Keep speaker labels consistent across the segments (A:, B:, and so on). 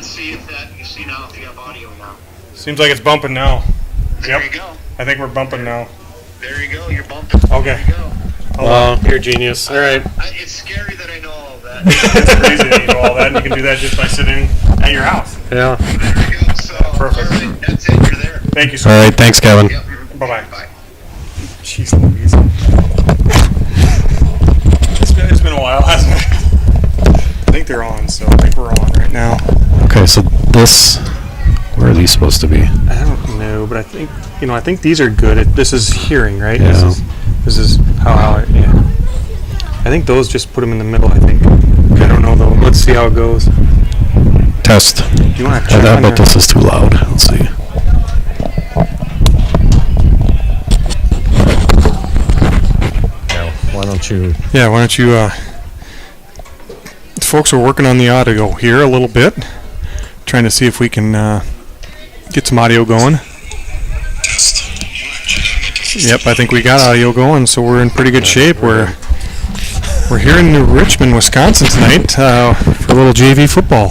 A: and see if that you see now if you have audio now.
B: Seems like it's bumping now.
A: There you go.
B: I think we're bumping now.
A: There you go. You're bumping.
B: Okay.
A: There you go.
C: Wow, you're a genius. All right.
A: It's scary that I know all of that.
B: It's crazy that you know all that, and you can do that just by sitting at your house.
C: Yeah.
A: There you go. So,
B: Perfect.
A: All right, that's it. You're there.
B: Thank you so
C: All
B: much.
C: right. Thanks, Kevin.
A: Yep.
B: Bye-bye.
A: Bye.
B: Jeez Louise. It's been a while, hasn't it? I think they're on, so I think we're on right now.
C: Okay, so this, where are these supposed to be?
B: I don't know, but I think these are good. This is hearing, right?
C: Yeah.
B: This is how yeah. I think those just put them in the middle, I think. I don't know, though. Let's see how it goes.
C: Test.
B: Do you want to check
C: I
B: on
C: bet
B: your...
C: this is too loud. Let's see. Why don't you...
B: Folks are working on the audio here a little bit. Trying to see if we can get some audio going. Yep, I think we got audio going, so we're in pretty good shape. We're here in Richmond, Wisconsin tonight for a little JV football.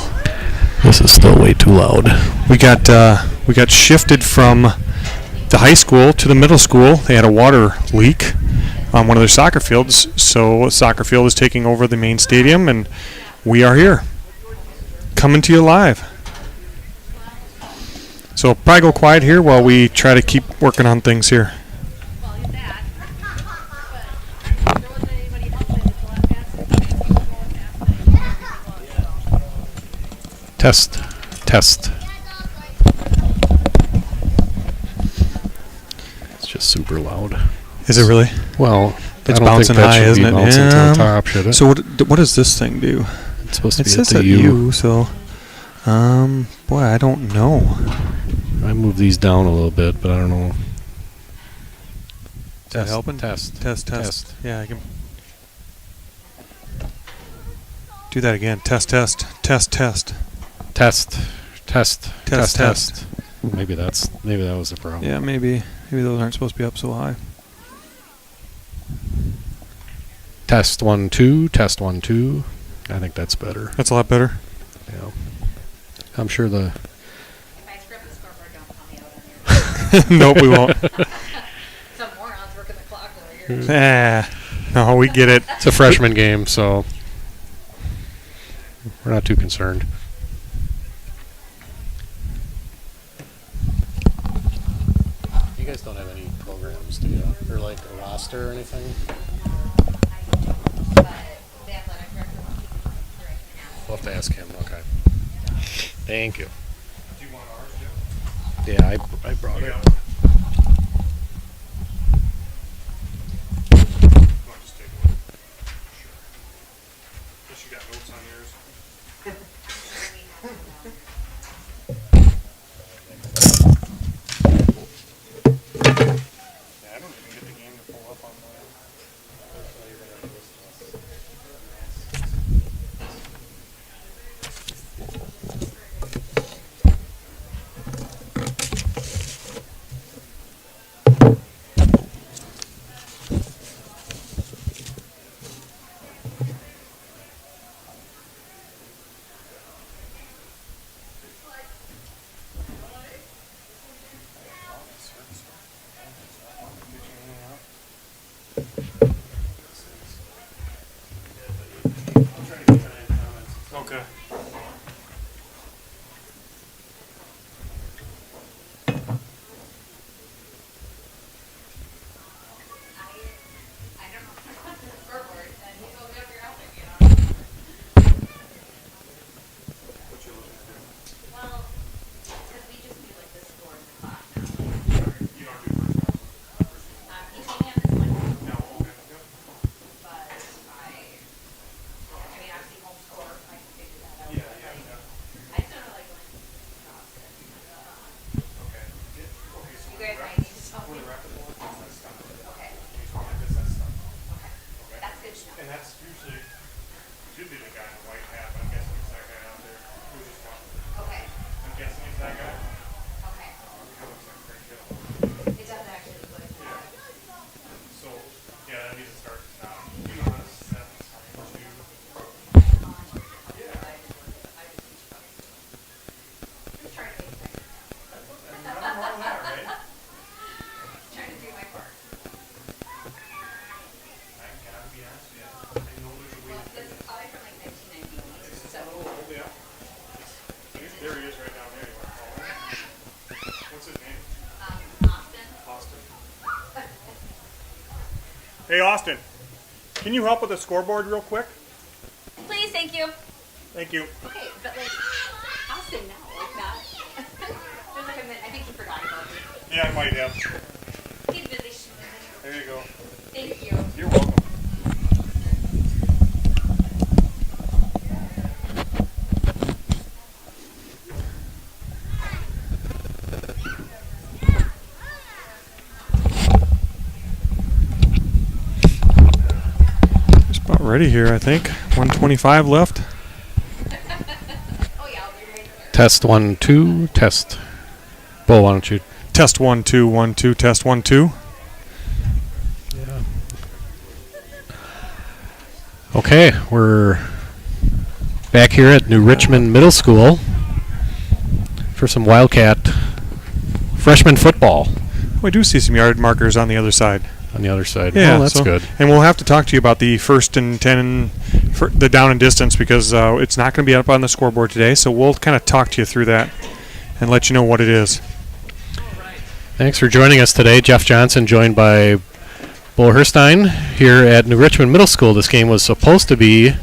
C: This is still way too loud.
B: We got shifted from the high school to the middle school. They had a water leak on one of their soccer fields, so the soccer field is taking over the main stadium, and we are here, coming to you live. So probably go quiet here while we try to keep working on things here.
C: Test. It's just super loud.
B: Is it really?
C: Well,
B: It's
C: I don't
B: bouncing
C: think that
B: high,
C: should
B: isn't
C: be
B: it?
C: bouncing to
B: Yeah.
C: the top, should it?
B: So what does this thing do?
C: It's supposed to
B: It
C: be
B: says
C: at
B: at
C: the U.
B: U, so boy, I don't know.
C: I move these down a little bit, but I don't know.
B: Is that helping?
C: Test.
B: Test. Yeah, I can do that again. Test.
C: Maybe that was the problem.
B: Yeah, maybe those aren't supposed to be up so high.
C: Test 1 2. Test 1 2. I think that's better.
B: That's a lot better.
C: Yeah. I'm sure the.
D: If I scrub the scoreboard, don't call me out on your.
B: Nope, we won't.
D: Some morons working the clock over here.
B: No, we get it.
C: It's a freshman game, so we're not too concerned. You guys don't have any programs, do you? Or like a roster or anything?
D: But the athletic director wants to do it right now.
C: We'll have to ask him. Okay. Thank you.
B: Do you want ours, Joe?
C: Yeah, I brought it.
B: Okay.
D: I don't know. The scoreboard, and he's going to figure out there, you know. Well, because we just do like the scores and clock now. Like, you don't do first. You can't have this one.
B: No, okay. Hey, Austin, can you help with the scoreboard real quick?
D: Please, thank you.
B: Thank you.
D: Okay, but like, Austin now, like that. There's like a minute. I think he forgot about me.
B: Yeah, I might have.
D: He's busy.
B: There you go.
D: Thank you.
B: You're welcome. Just about ready here, I think. 125 left.
D: Oh yeah, I'll be right there.
C: Test 1, 2, test. Bo, why don't you?
B: Test 1, 2, 1, 2, test 1, 2.
C: Okay, we're back here at New Richmond Middle School for some Wildcat freshman football
B: We do see some yard markers on the other side.
C: on the other side.
B: Yeah,
C: Oh, that's
B: so-
C: good.
B: And we'll have to talk to you about the 1st and 10, for the down and distance, because it's not going to be up on the scoreboard today. So we'll kind of talk to you through that and let you know what it is.
C: Thanks for joining us today. Jeff Johnson joined by Bo Herstein here at New Richmond Middle School. This game was supposed to be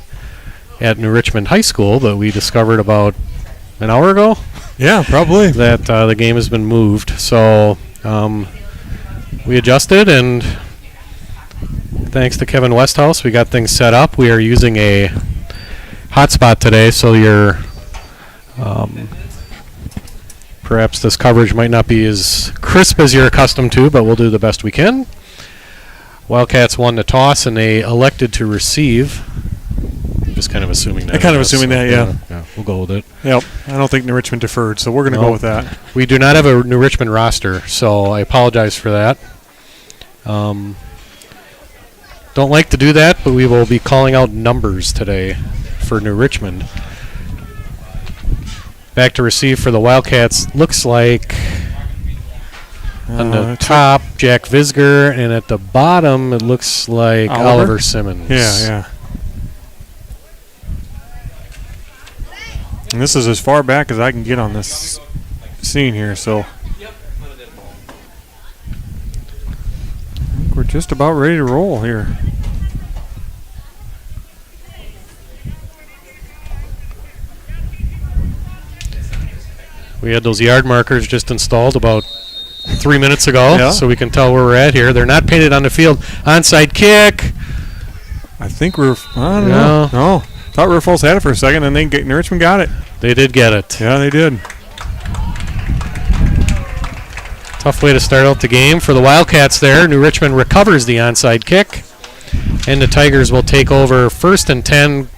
C: at New Richmond High School, but we discovered about an hour ago
B: Yeah, probably.
C: that the game has been moved. So we adjusted, and thanks to Kevin Westhouse, we got things set up. We are using a hotspot today, so your perhaps this coverage might not be as crisp as you're accustomed to, but we'll do the best we can. Wildcats won the toss, and they elected to receive. Just kind of assuming that.
B: I'm kind of
C: I guess.
B: assuming that, yeah.
C: Yeah, we'll go with it.
B: Yep. I don't think New Richmond deferred, so we're going to
C: No.
B: go with that.
C: We do not have a New Richmond roster, so I apologize for that. Don't like to do that, but we will be calling out numbers today for New Richmond. Back to receive for the Wildcats. Looks like on the top, Jack Visger, and at the bottom, it looks like
B: Oliver?
C: Oliver Simmons.
B: Yeah. And this is as far back as I can get on this scene here, so I think we're just about ready to roll here.
C: We had those yard markers just installed about 3 minutes ago,
B: Yeah.
C: so we can tell where we're at here. They're not painted on the field. Onside kick.
B: I think I don't
C: Yeah.
B: know. No. Thought River Falls had it for a second, and then New Richmond got it.
C: They did get it.
B: Yeah, they did.
C: Tough way to start out the game for the Wildcats there. New Richmond recovers the onside kick, and the Tigers will take over 1st and 10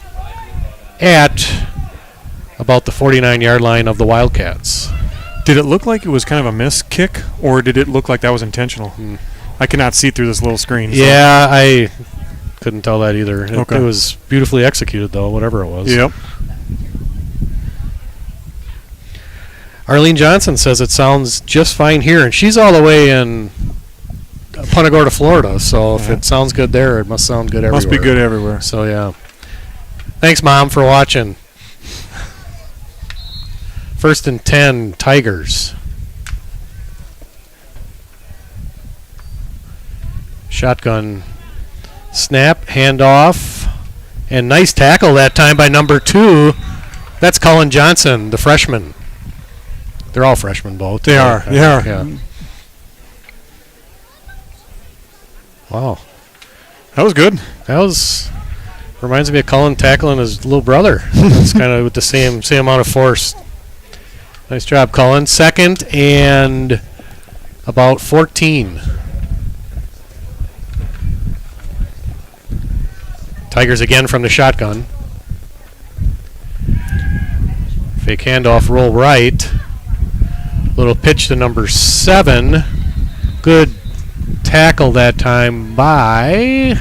C: at about the 49-yard line of the Wildcats.
B: Did it look like it was kind of a missed kick, or did it look like that was intentional? I cannot see through this little screen. So.
C: Yeah, I couldn't tell that either.
B: Okay.
C: It was beautifully executed, though, whatever it was.
B: Yep.
C: Arlene Johnson says it sounds just fine here, and she's all the way in Punta Gorda, Florida. So if
B: Yeah.
C: it sounds good there, it must sound good everywhere.
B: Must be good everywhere.
C: So yeah. Thanks, Mom, for watching. 1st and 10, Tigers. Shotgun snap, handoff, and nice tackle that time by number 2. That's Colin Johnson, the freshman. They're all freshmen, both.
B: They are. They are.
C: Yeah. Wow.
B: That was good.
C: That reminds me of Colin tackling his little brother. It's kind of with the same amount of force. Nice job, Colin. 2nd and about 14. Tigers again from the shotgun. Fake handoff, roll right. Little pitch to number 7. Good tackle that time by...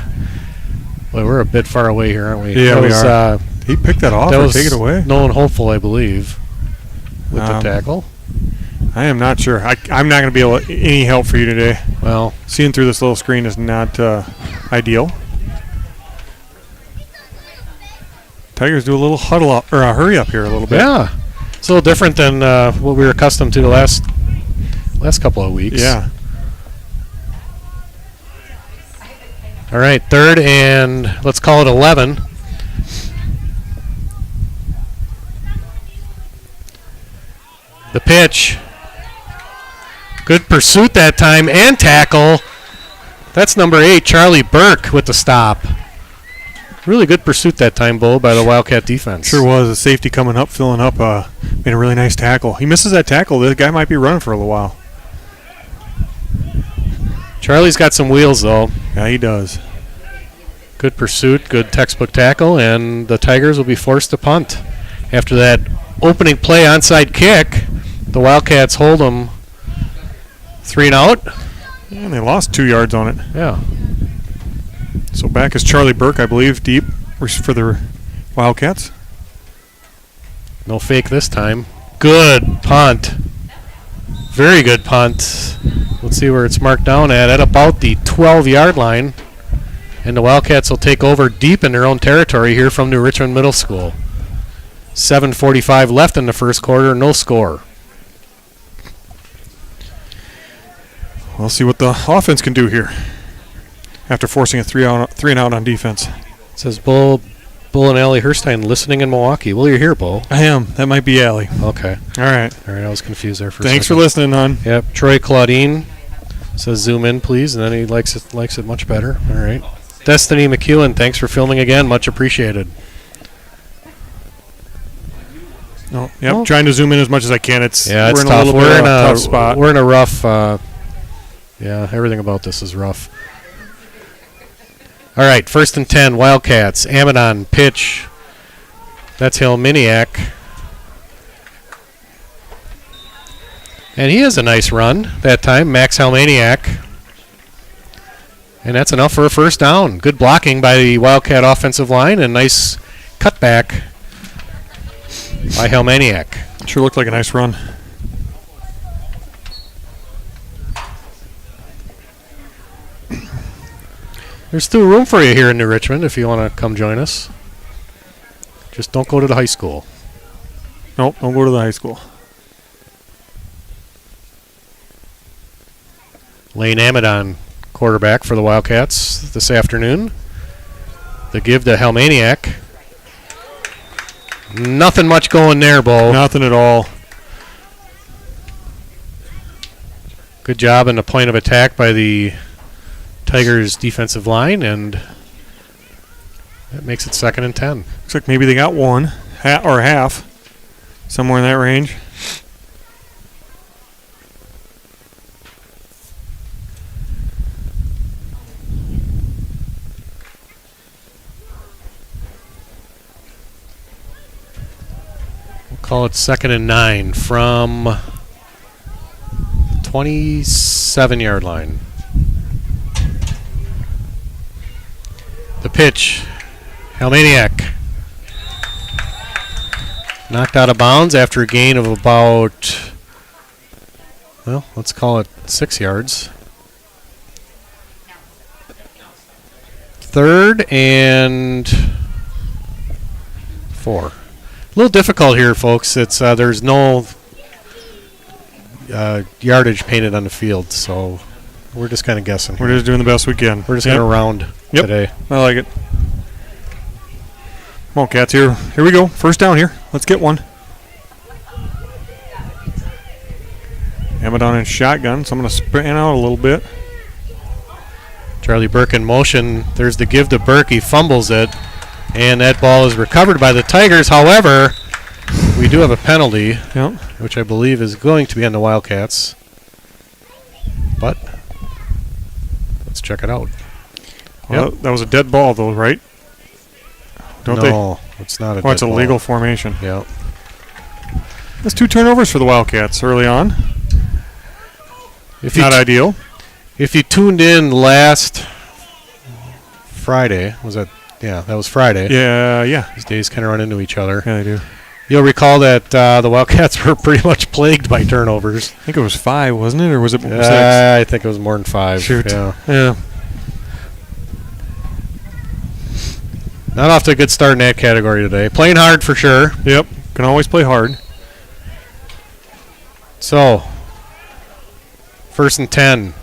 C: Well, we're a bit far away here, aren't we?
B: Yeah,
C: That
B: we
C: was,
B: are. He picked that off
C: that
B: or
C: was
B: take it away?
C: Nolan Hopeful, I believe, with the
B: Um,
C: tackle.
B: I am not sure. I'm not going to be able to any help for you today.
C: Well,
B: Seeing through this little screen is not ideal. Tigers do a little huddle up or a hurry up here a little bit.
C: yeah. It's a little different than what we were accustomed to the last couple of weeks.
B: Yeah.
C: All right, third and let's call it 11. The pitch. Good pursuit that time and tackle. That's number 8, Charlie Burke with the stop. Really good pursuit that time, Bo, by the Wildcat defense.
B: Sure was. A safety coming up, filling up, made a really nice tackle. He misses that tackle. The guy might be running for a little while.
C: Charlie's got some wheels, though.
B: Yeah, he does.
C: Good pursuit, good textbook tackle, and the Tigers will be forced to punt. After that opening play onside kick, the Wildcats hold them 3 and out.
B: And they lost 2 yards on it.
C: Yeah.
B: So back is Charlie Burke, I believe, deep for the Wildcats.
C: No fake this time. Good punt. Very good punt. Let's see where it's marked down at about the 12-yard line. And the Wildcats will take over deep in their own territory here from New Richmond Middle School. 7:45 left in the first quarter, no score.
B: We'll see what the offense can do here after forcing a 3 and out on defense.
C: It says Bull and Allie Herstein listening in Milwaukee. Well, you're here, Bull.
B: I am. That might be Allie.
C: Okay.
B: All right.
C: I was confused there for a
B: Thanks for
C: second.
B: listening, hon.
C: Yep. Troy Claudine says zoom in, please, and then he likes it much better. All right. Destiny McEwen, thanks for filming again. Much appreciated.
B: Oh, yep. Trying to zoom in as much as I can.
C: It's
B: we're in
C: tough.
B: a little bit of a tough spot.
C: We're in a rough. Everything about this is rough. All right, 1st and 10, Wildcats. Amadon, pitch. That's Helminiak. And he has a nice run that time, Max Helminiak. And that's enough for a first down. Good blocking by the Wildcat offensive line and nice cutback by Helminiak.
B: Sure looked like a nice run.
C: There's still room for you here in New Richmond if you want to come join us. Just don't go to the high school.
B: Nope, don't go to the high school.
C: Lane Amadon, quarterback for the Wildcats this afternoon. The give to Helmaniak. Nothing much going there, Bo.
B: Nothing at all.
C: Good job in the point of attack by the Tigers defensive line, and that makes it 2nd and 10.
B: Looks like maybe they got one or half, somewhere in that range.
C: We'll call it 2nd and 9 from 27-yard line. The pitch, Helmaniak. Knocked out of bounds after a gain of about, well, let's call it 6 yards. 3rd and 4. A little difficult here, folks. It's there's no yardage painted on the field, so we're just kind of guessing.
B: We're just doing the best we can.
C: We're just going to round today.
B: I like it. Come on, Cats. Here we go. First down here. Let's get one. Amadon in shotgun, so I'm going to sprint out a little bit.
C: Charlie Burke in motion. There's the give to Burke. He fumbles it, and that ball is recovered by the Tigers. However, we do have a penalty, which I believe is going to be on the Wildcats. But let's check it out.
B: Well, that was a dead ball, though, right?
C: No, it's not a dead ball.
B: It's a legal formation.
C: Yeah.
B: That's 2 turnovers for the Wildcats early on.
C: If
B: not ideal.
C: If you tuned in last Friday, was that? Yeah, that was Friday.
B: Yeah.
C: These days kind of run into each other.
B: Yeah, they do.
C: You'll recall that the Wildcats were pretty much plagued by turnovers.
B: I think it was 5, wasn't it? Or was it 6?
C: I think it was more than 5.
B: Shoot.
C: Yeah. Not off to a good start in that category today. Playing hard for sure.
B: Yep. Can always play hard.
C: So, 1st and 10.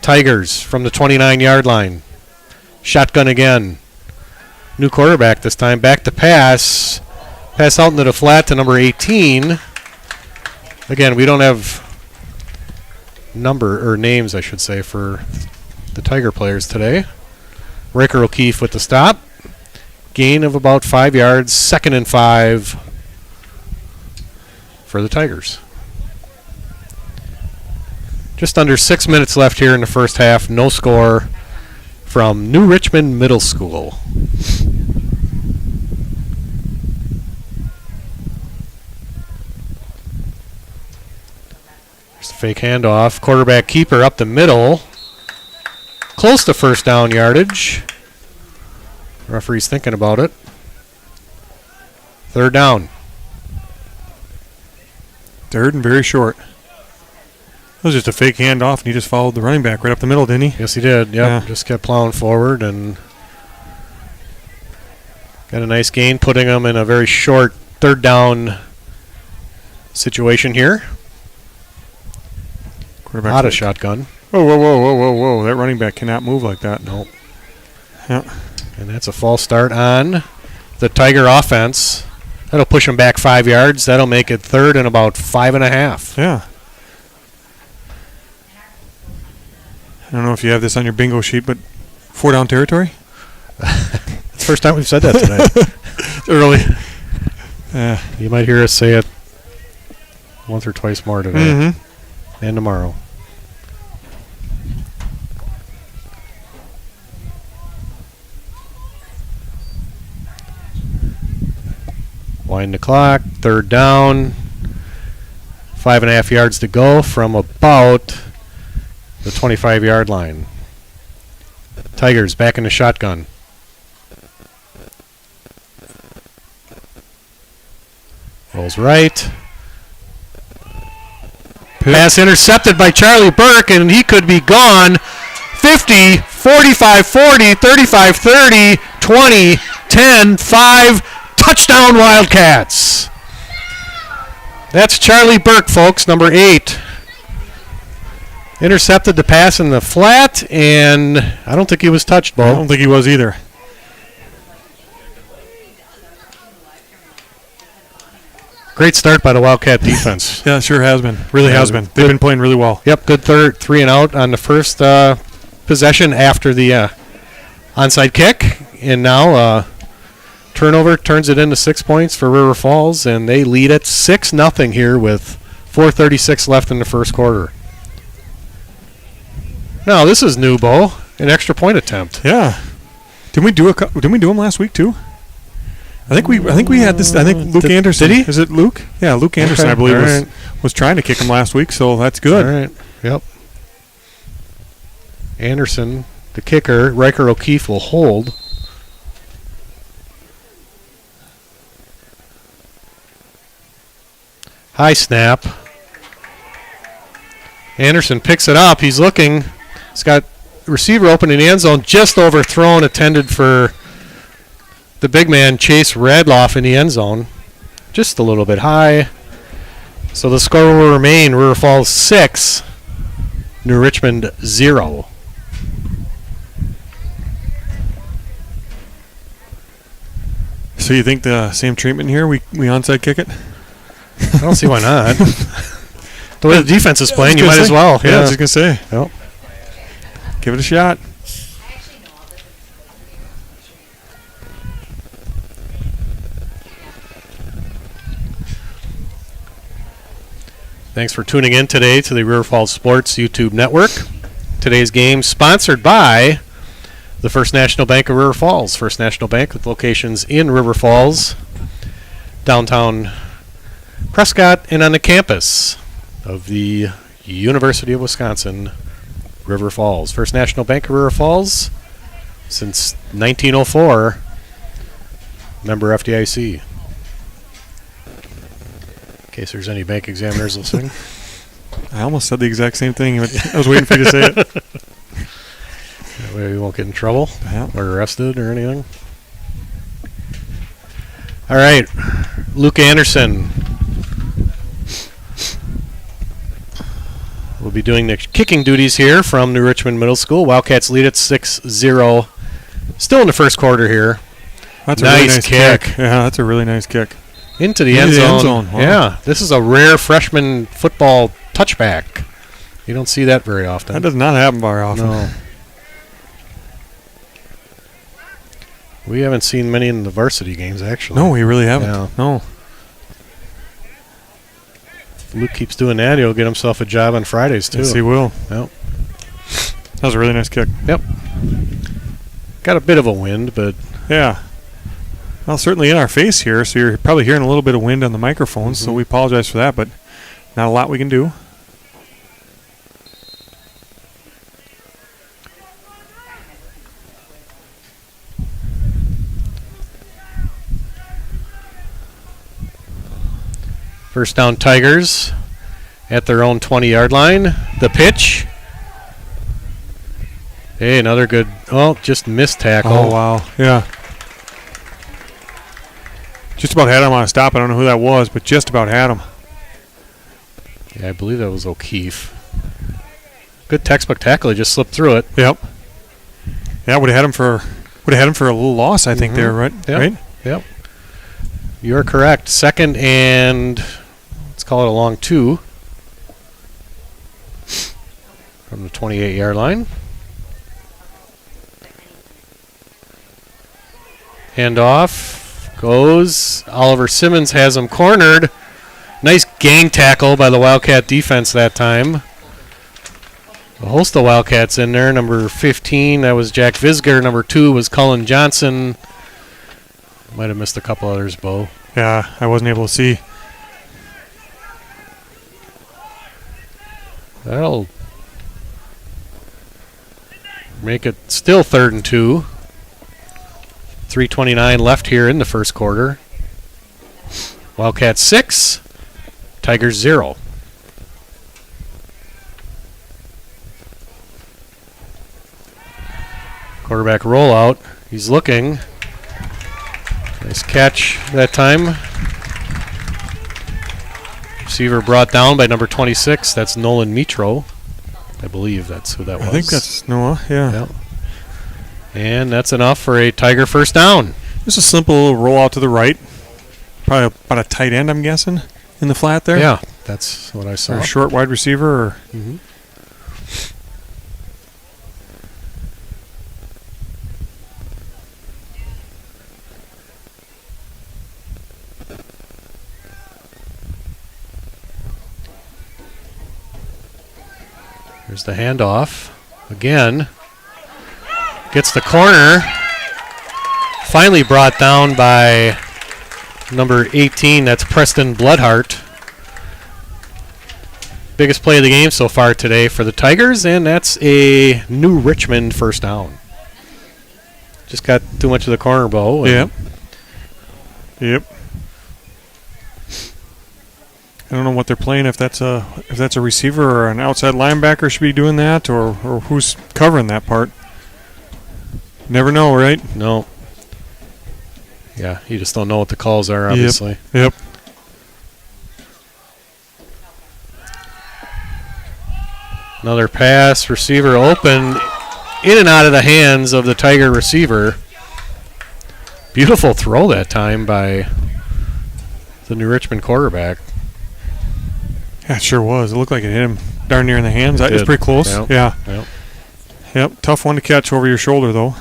C: Tigers from the 29-yard line. Shotgun again. New quarterback this time. Back to pass. Pass out into the flat to number 18. Again, we don't have names, I should say, for the Tiger players today. Riker O'Keefe with the stop. Gain of about 5 yards. 2nd and 5 for the Tigers. Just under 6 minutes left here in the first half. No score from New Richmond Middle School. There's the fake handoff. Quarterback keeper up the middle. Close to first down yardage. Referee's thinking about it. 3rd down.
B: 3rd and very short. That was just a fake handoff, and he just followed the running back right up the middle, didn't he?
C: Yes, he did. Yep.
B: Yeah.
C: Just kept plowing forward and got a nice gain, putting him in a very short 3rd down situation here.
B: Quarterback
C: Out of shotgun.
B: Whoa, whoa, whoa, whoa, whoa, whoa. That running back cannot move like that.
C: Nope.
B: Yeah.
C: And that's a false start on the Tiger offense. That'll push him back 5 yards. That'll make it 3rd and about 5.5.
B: Yeah. I don't know if you have this on your bingo sheet, but 4-down territory?
C: It's the first time we've said that tonight.
B: Early.
C: You might hear us say it once or twice more today.
B: Mm-hmm.
C: And tomorrow. Wind the clock. 3rd down. 5.5 yards to go from about the 25-yard line. Tigers back in the shotgun. Rolls right. Pass intercepted by Charlie Burke, and he could be gone. 50, 45, 40, 35, 30, 20, 10, 5. Touchdown Wildcats. That's Charlie Burke, folks, number 8. Intercepted the pass in the flat, and I don't think he was touched, Bo.
B: I don't think he was either.
C: Great start by the Wildcat defense.
B: Yeah, it sure has been. Really has been. They've been playing really well.
C: Yep, good 3 and out on the first possession after the onside kick. And now turnover turns it into 6 points for River Falls, and they lead it 6-0 here with 4:36 left in the first quarter. Now, this is new, Bo. An extra point attempt.
B: Yeah. Didn't we do them last week too? I think we had this. I think Luke Anderson.
C: Did he?
B: Is it Luke? Yeah, Luke Anderson.
C: Okay,
B: I believe
C: all right.
B: was trying to kick him last week, so that's good.
C: All right. Yep. Anderson, the kicker. Riker O'Keefe will hold. High snap. Anderson picks it up. He's looking. He's got receiver open in the end zone. Just overthrown. Intended for the big man, Chase Radloff, in the end zone. Just a little bit high. So the score will remain River Falls 6, New Richmond 0.
B: So you think the same treatment here? We onside kick it?
C: I don't see why not. The way the defense is playing, you might as well.
B: Yeah, I was just going to say.
C: Yep.
B: Give it a shot.
C: Thanks for tuning in today to the River Falls Sports YouTube Network. Today's game sponsored by the First National Bank of River Falls. First National Bank with locations in River Falls, downtown Prescott, and on the campus of the University of Wisconsin, River Falls. First National Bank of River Falls since 1904, member FDIC. In case there's any bank examiners listening.
B: I almost said the exact same thing, but I was waiting for you to say it.
C: That way we won't get in trouble or arrested or anything. All right, Luke Anderson will be doing the kicking duties here from New Richmond Middle School. Wildcats lead at 6-0 Still in the first quarter here.
B: That's
C: Nice
B: a really nice
C: kick.
B: Yeah, that's a really nice kick.
C: Into the
B: Into
C: end
B: the
C: zone.
B: end zone. Wow.
C: Yeah, this is a rare freshman football touchback. You don't see that very often.
B: That does not happen very often.
C: No. We haven't seen many in the varsity games, actually.
B: No, we really haven't.
C: Yeah.
B: No.
C: If Luke keeps doing that, he'll get himself a job on Fridays, too.
B: Yes, he will.
C: Yep.
B: That was a really nice kick.
C: Yep. Got a bit of a wind, but
B: Yeah. Well, certainly in our face here, so you're probably hearing a little bit of wind on the microphones, so we apologize for that, but not a lot we can do.
C: first down Tigers at their own 20-yard line. The pitch. Hey, another good, just missed tackle.
B: Oh, wow. Yeah. Just about had him on a stop. I don't know who that was, but just about had him.
C: Yeah, I believe that was O'Keefe. Good textbook tackle. He just slipped through it.
B: Yep. Yeah, would have had him for a little loss, I think, there, right?
C: Yep.
B: Right?
C: Yep. You're correct. Second and let's call it a long 2 from the 28-yard line. Handoff goes. Oliver Simmons has him cornered. Nice gang tackle by the Wildcat defense that time. A host of Wildcats in there. Number 15, that was Jack Visger. Number 2 was Cullen Johnson. Might have missed a couple others, Bo.
B: Yeah, I wasn't able to see.
C: That'll make it still 3rd and 2. 3:29 left here in the first quarter. Wildcats 6, Tigers 0. Quarterback rollout. He's looking. Nice catch that time. Receiver brought down by number 26. That's Nolan Mitro. I believe that's who that was.
B: I think that's Noah, yeah.
C: Yep. And that's enough for a Tiger first down.
B: Just a simple rollout to the right. Probably about a tight end, I'm guessing, in the flat there.
C: Yeah, that's what I saw.
B: Or a short wide receiver. Or
C: Here's the handoff. Again. Gets the corner. Finally brought down by number 18. That's Preston Bloodhart. Biggest play of the game so far today for the Tigers, and that's a New Richmond first down. Just got too much of the corner, Bo.
B: Yep. Yep. I don't know what they're playing. If that's a receiver or an outside linebacker should be doing that, or who's covering that part. Never know, right?
C: No. Yeah, you just don't know what the calls are, obviously.
B: Yep.
C: Another pass, receiver open, in and out of the hands of the Tiger receiver. Beautiful throw that time by the New Richmond quarterback.
B: Yeah, it sure was. It looked like it hit him darn near in the hands. That was
C: did.
B: pretty close.
C: Yep.
B: Yeah.
C: Yep.
B: Yep. Tough one to catch over your shoulder, though.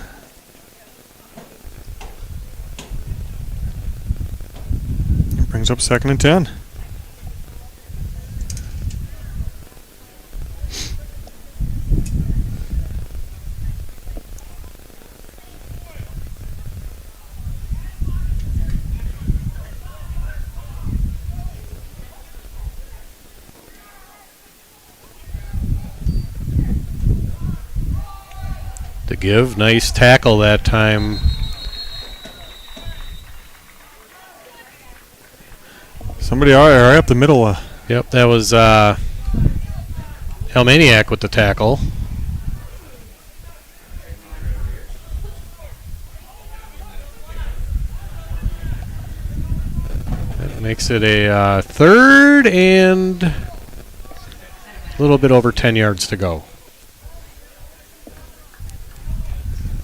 B: It brings up 2nd and 10.
C: To give, nice tackle that time.
B: Somebody right up the middle.
C: Yep, that was Helmaniak with the tackle. That makes it a 3rd and a little bit over 10 yards to go.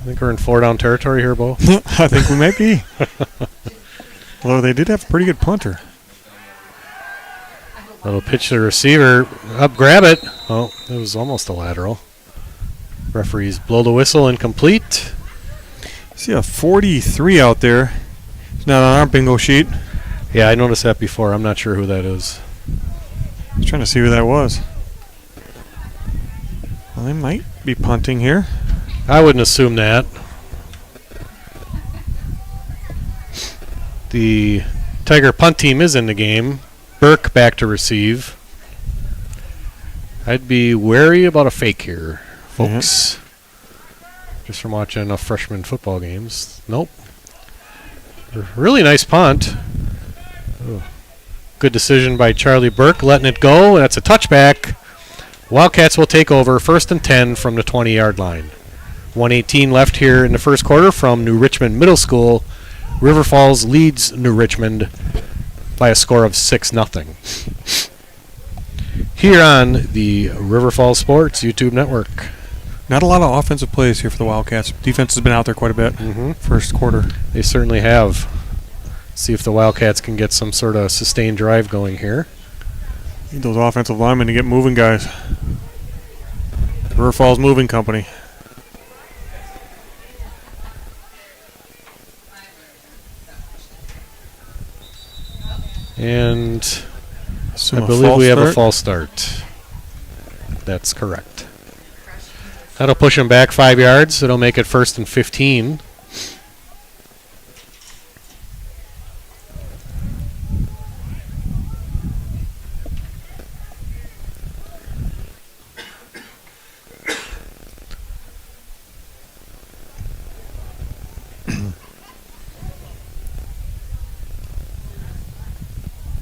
C: I think we're in 4-down territory here, Bo.
B: I think we might be. Although they did have a pretty good punter.
C: Little pitch to the receiver. Up, grab it. Oh, it was almost a lateral. Referees blow the whistle, incomplete.
B: See a 43 out there. It's not on our bingo sheet.
C: Yeah, I noticed that before. I'm not sure who that is.
B: I was trying to see who that was. Well, they might be punting here.
C: I wouldn't assume that. The Tiger punt team is in the game. Burke back to receive. I'd be wary about a fake here, folks. Just from watching enough freshman football games. Nope. Really nice punt. Oh. Good decision by Charlie Burke, letting it go. That's a touchback. Wildcats will take over 1st and 10 from the 20-yard line. 1:18 left here in the first quarter from New Richmond Middle School. River Falls leads New Richmond by a score of 6-0. Here on the River Falls Sports YouTube Network.
B: Not a lot of offensive plays here for the Wildcats. Defense has been out there quite a bit. First quarter.
C: They certainly have. See if the Wildcats can get some sort of sustained drive going here.
B: Need those offensive linemen to get moving, guys. River Falls Moving Company.
C: And
B: Assume
C: I
B: a
C: believe
B: false
C: we have a
B: start.
C: false start. That's correct. That'll push them back 5 yards. It'll make it 1st and 15.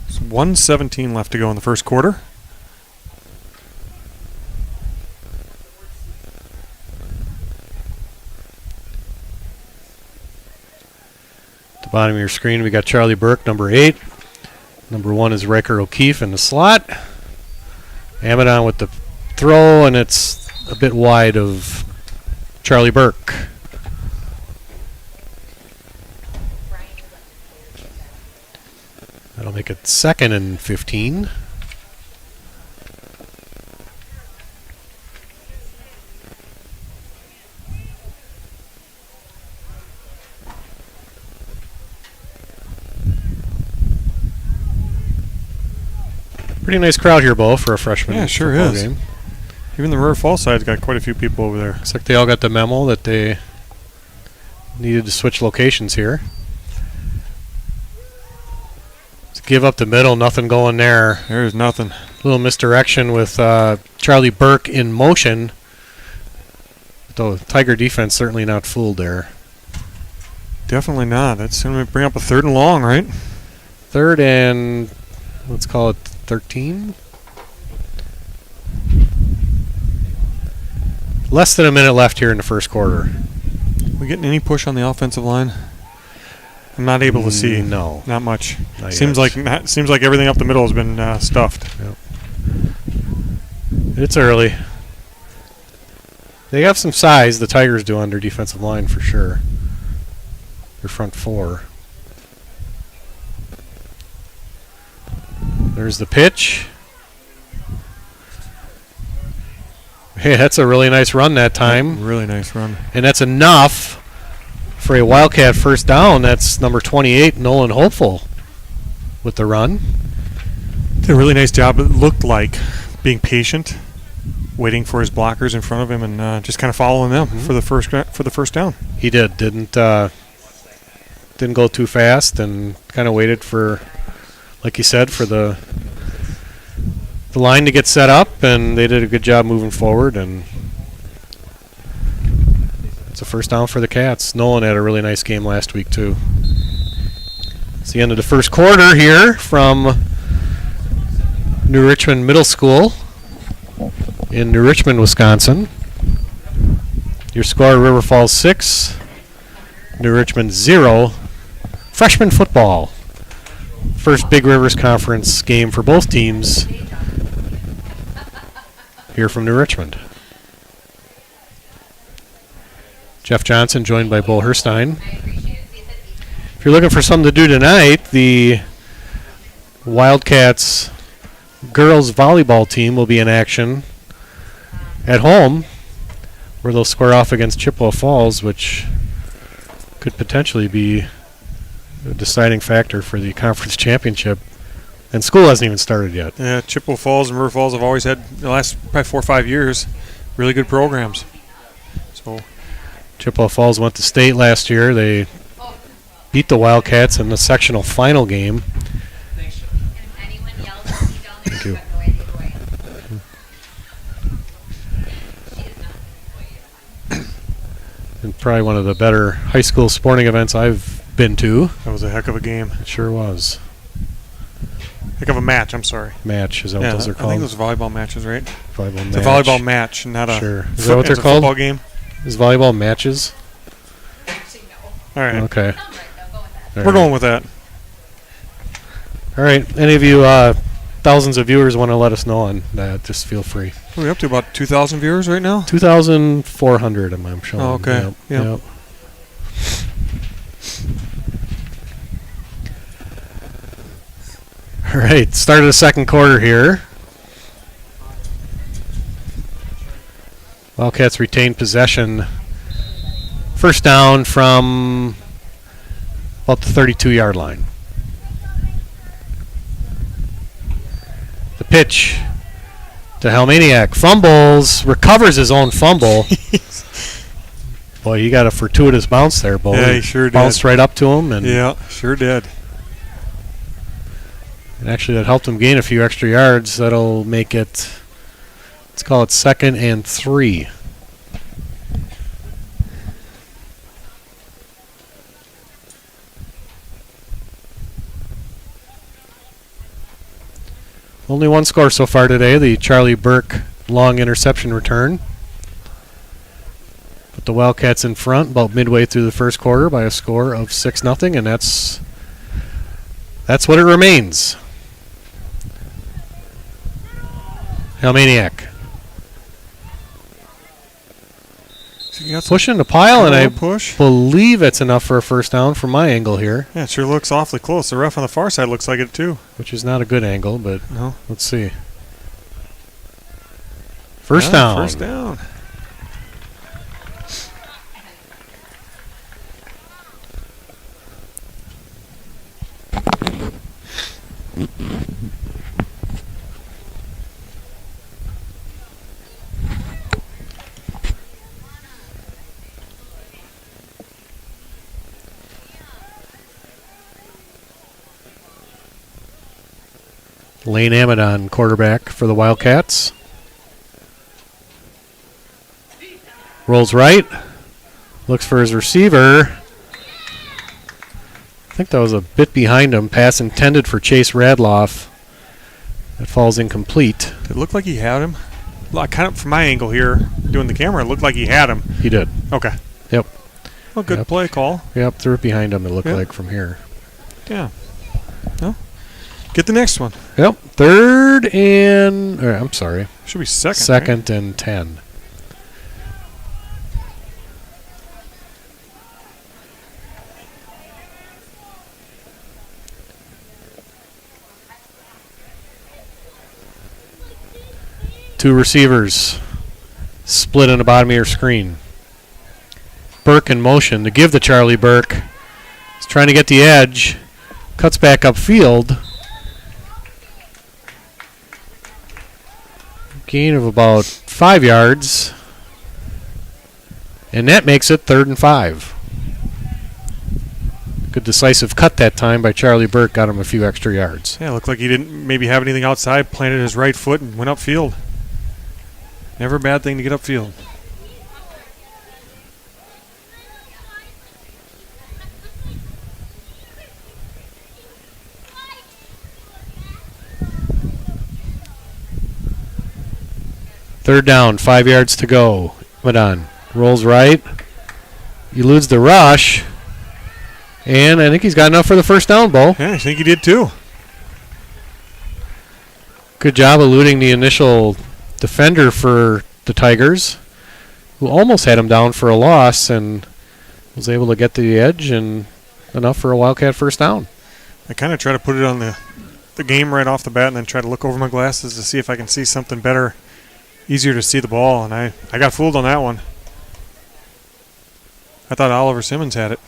B: It's 1:17 left to go in the first quarter.
C: At the bottom of your screen, we got Charlie Burke, number 8. Number 1 is Riker O'Keefe in the slot. Amadon with the throw, and it's a bit wide of Charlie Burke. That'll make it 2nd and 15. Pretty nice crowd here, Bo, for a freshman
B: Yeah, sure
C: football
B: is.
C: game.
B: Even the River Falls side's got quite a few people over there.
C: Looks like they all got the memo that they needed to switch locations here. Let's give up the middle, nothing going there.
B: There's nothing.
C: Little misdirection with Charlie Burke in motion. Though Tiger defense certainly not fooled there.
B: Definitely not. That's going to bring up a 3rd and long, right?
C: 3rd and, let's call it 13. Less than a minute left here in the first quarter.
B: We getting any push on the offensive line? I'm not able to see.
C: No.
B: Not much.
C: Not
B: Seems
C: yet.
B: like everything up the middle has been stuffed.
C: Yep. It's early. They have some size, the Tigers do, on their defensive line for sure. Their front 4. There's the pitch. Hey, that's a really nice run that time.
B: Really nice run.
C: And that's enough for a Wildcat first down. That's number 28, Nolan Hopeful, with the run.
B: Did a really nice job. It looked like being patient, waiting for his blockers in front of him, and just kind of following them for the first down.
C: He didn't go too fast, and kind of waited for, like you said, for the line to get set up, and they did a good job moving forward, and it's a first down for the Cats. Nolan had a really nice game last week too. It's the end of the first quarter here from New Richmond Middle School in New Richmond, Wisconsin. Your score, River Falls 6, New Richmond 0. Freshman football. First Big Rivers Conference game for both teams here from New Richmond. Jeff Johnson joined by Bo Herstein. If you're looking for something to do tonight, the Wildcats girls volleyball team will be in action at home, where they'll square off against Chippewa Falls, which could potentially be a deciding factor for the conference championship. And school hasn't even started yet.
B: Yeah, Chippewa Falls and River Falls have always had, the last probably 4 or 5 years, really good programs. So
C: Chippewa Falls went to state last year. They beat the Wildcats in the sectional final game. Thank you. And probably one of the better high school sporting events I've been to.
B: that was a heck of a game.
C: It sure was.
B: Heck of a match, I'm sorry.
C: Match, is that
B: Yeah,
C: what those are
B: I
C: called?
B: think those are volleyball matches, right?
C: Volleyball
B: It's
C: match.
B: a volleyball match, not a
C: Sure. Is that what they're
B: it's a
C: called?
B: football game.
C: Is volleyball matches?
B: All right.
C: Okay.
B: We're going with that.
C: All right. Any of you thousands of viewers want to let us know on that, just feel free.
B: We're up to about 2,000 viewers right now.
C: 2,400, I'm showing.
B: Oh, okay.
C: Yep.
B: Yep.
C: All right. Start of the second quarter here. Wildcats retain possession. First down from about the 32-yard line. The pitch to Helmaniak. Fumbles, recovers his own fumble. Boy, he got a fortuitous bounce there, Bo.
B: Yeah, he sure did.
C: Bounced right up to him. And
B: Yeah, sure did.
C: and actually, that helped him gain a few extra yards. That'll make it, let's call it 2nd and 3. Only one score so far today, the Charlie Burke long interception return. Put the Wildcats in front about midway through the first quarter by a score of 6-0, and that's what it remains. Helmaniak
B: So you got some
C: pushing the pile, and I
B: push.
C: believe it's enough for a first down from my angle here,
B: Yeah, it sure looks awfully close. The ref on the far side looks like it too.
C: which is not a good angle, but
B: No.
C: let's see. First
B: Yeah,
C: down.
B: First down.
C: Lane Amadon, quarterback for the Wildcats. Rolls right. Looks for his receiver. I think that was a bit behind him. Pass intended for Chase Radloff. It falls incomplete.
B: It looked like he had him. Like, kind of from my angle here, doing the camera, it looked like he had him.
C: He did.
B: Okay.
C: Yep.
B: Well, good
C: Yep.
B: play call.
C: Yep, threw it behind him, it looked
B: Yep.
C: like from here.
B: Yeah. No. Get the next one.
C: Yep. Third and, or, I'm sorry,
B: Should be second. right?
C: second and 10. Two receivers split in the bottom of your screen. Burke in motion to give to Charlie Burke. He's trying to get the edge. Cuts back upfield. Gain of about 5 yards. And that makes it 3rd and 5. Good decisive cut that time by Charlie Burke. Got him a few extra yards.
B: Yeah, looked like he didn't maybe have anything outside, planted his right foot and went upfield. Never a bad thing to get upfield.
C: Third down, 5 yards to go. Madon rolls right. Eludes the rush. And I think he's got enough for the first down, Bo.
B: Yeah, I think he did too. Good
C: Good job eluding the initial defender for the Tigers. who almost had him down for a loss and was able to get to the edge and enough for a Wildcat first down.
B: I kind of try to put it on the game right off the bat and then try to look over my glasses to see if I can see something better, easier to see the ball, and I got fooled on that one. I thought Oliver Simmons had it.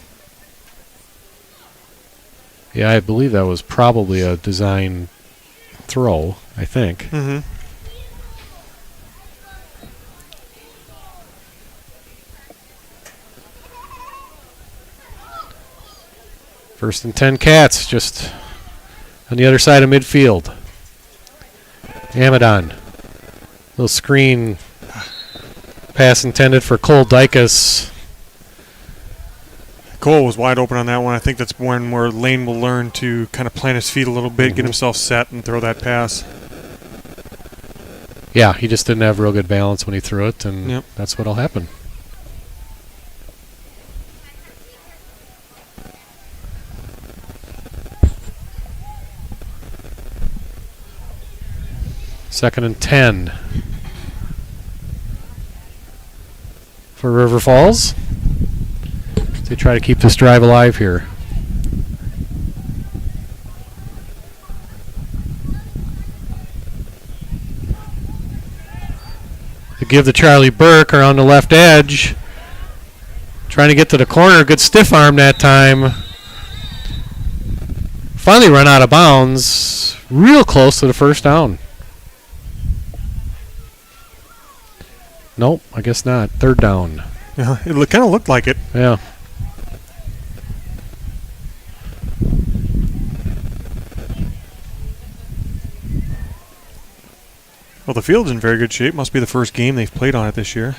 C: Yeah, I believe that was probably a design throw, I think.
B: Mm-hmm.
C: First and 10 Cats, just on the other side of midfield. Amadon. Little screen pass intended for Cole Dykus.
B: Cole was wide open on that one. I think that's one where Lane will learn to kind of plant his feet a little bit, get himself set, and throw that pass.
C: Yeah, he just didn't have real good balance when he threw it, and
B: Yep.
C: that's what'll happen. Second and 10 for River Falls. They try to keep this drive alive here. They give to Charlie Burke around the left edge. Trying to get to the corner. Good stiff arm that time. Finally run out of bounds. Real close to the first down. Nope, I guess not. Third down.
B: Yeah, it kind of looked like it.
C: Yeah.
B: Well, the field's in very good shape. Must be the first game they've played on it this year.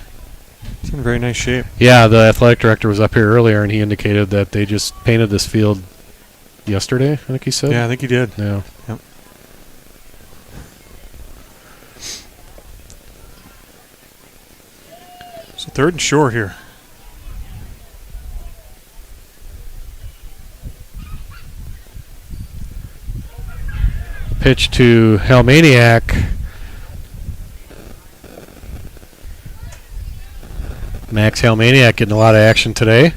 B: It's in very nice shape.
C: Yeah, the athletic director was up here earlier, and he indicated that they just painted this field yesterday, I think he said.
B: Yeah, I think he did.
C: Yeah.
B: Yep. So third and short here.
C: Pitch to Helmaniak. Max Helmaniak getting a lot of action today.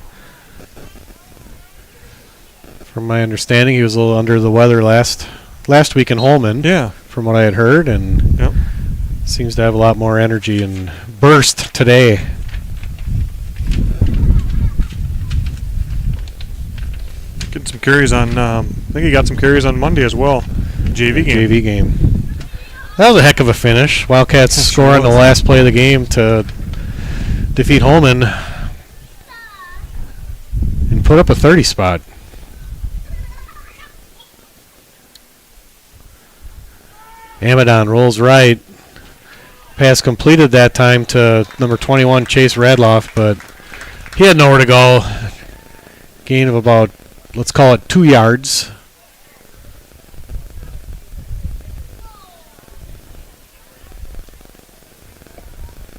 C: From my understanding, he was a little under the weather last week in Holman.
B: Yeah.
C: From what I had heard, and
B: Yep.
C: seems to have a lot more energy and burst today.
B: Getting some carries on. I think he got some carries on Monday as well. JV game.
C: JV game. That was a heck of a finish. Wildcats
B: That
C: score
B: sure
C: on the
B: was.
C: last play of the game to defeat Holman and put up a 30 spot. Amadon rolls right. Pass completed that time to number 21, Chase Radloff, but he had nowhere to go. Gain of about, let's call it 2 yards.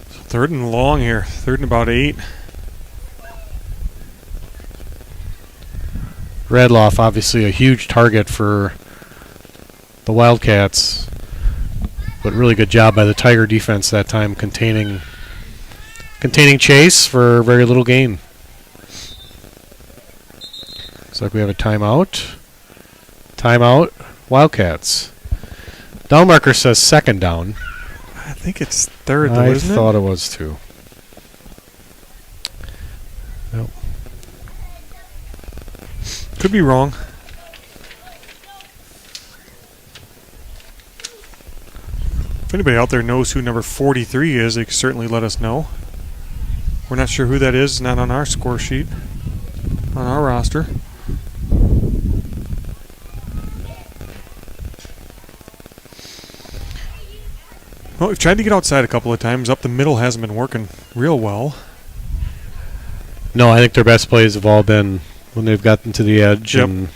B: Third and long here. Third and about 8.
C: Radloff, obviously a huge target for the Wildcats, but really good job by the Tiger defense that time containing Chase for very little gain. Looks like we have a timeout. Timeout, Wildcats. Down marker says second down.
B: I think it's third, though,
C: I
B: isn't
C: thought
B: it?
C: it was too. Nope.
B: Could be wrong. If anybody out there knows who number 43 is, they can certainly let us know. We're not sure who that is, not on our score sheet, on our roster. Well, we've tried to get outside a couple of times. Up the middle hasn't been working real well.
C: No, I think their best plays have all been when they've gotten to the edge.
B: Yep.
C: And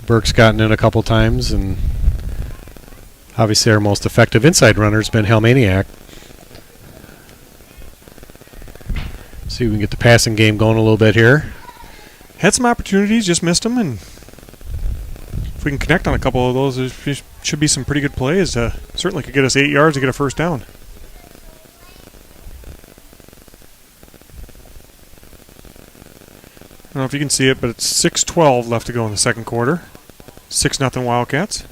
C: Burke's gotten in a couple times, and obviously our most effective inside runner's been Helmaniak. See if we can get the passing game going a little bit here.
B: Had some opportunities, just missed them, and if we can connect on a couple of those, there should be some pretty good plays. Certainly could get us 8 yards to get a first down. know if you can see it, but it's 6:12 left to go in the second quarter. 6-0 Wildcats.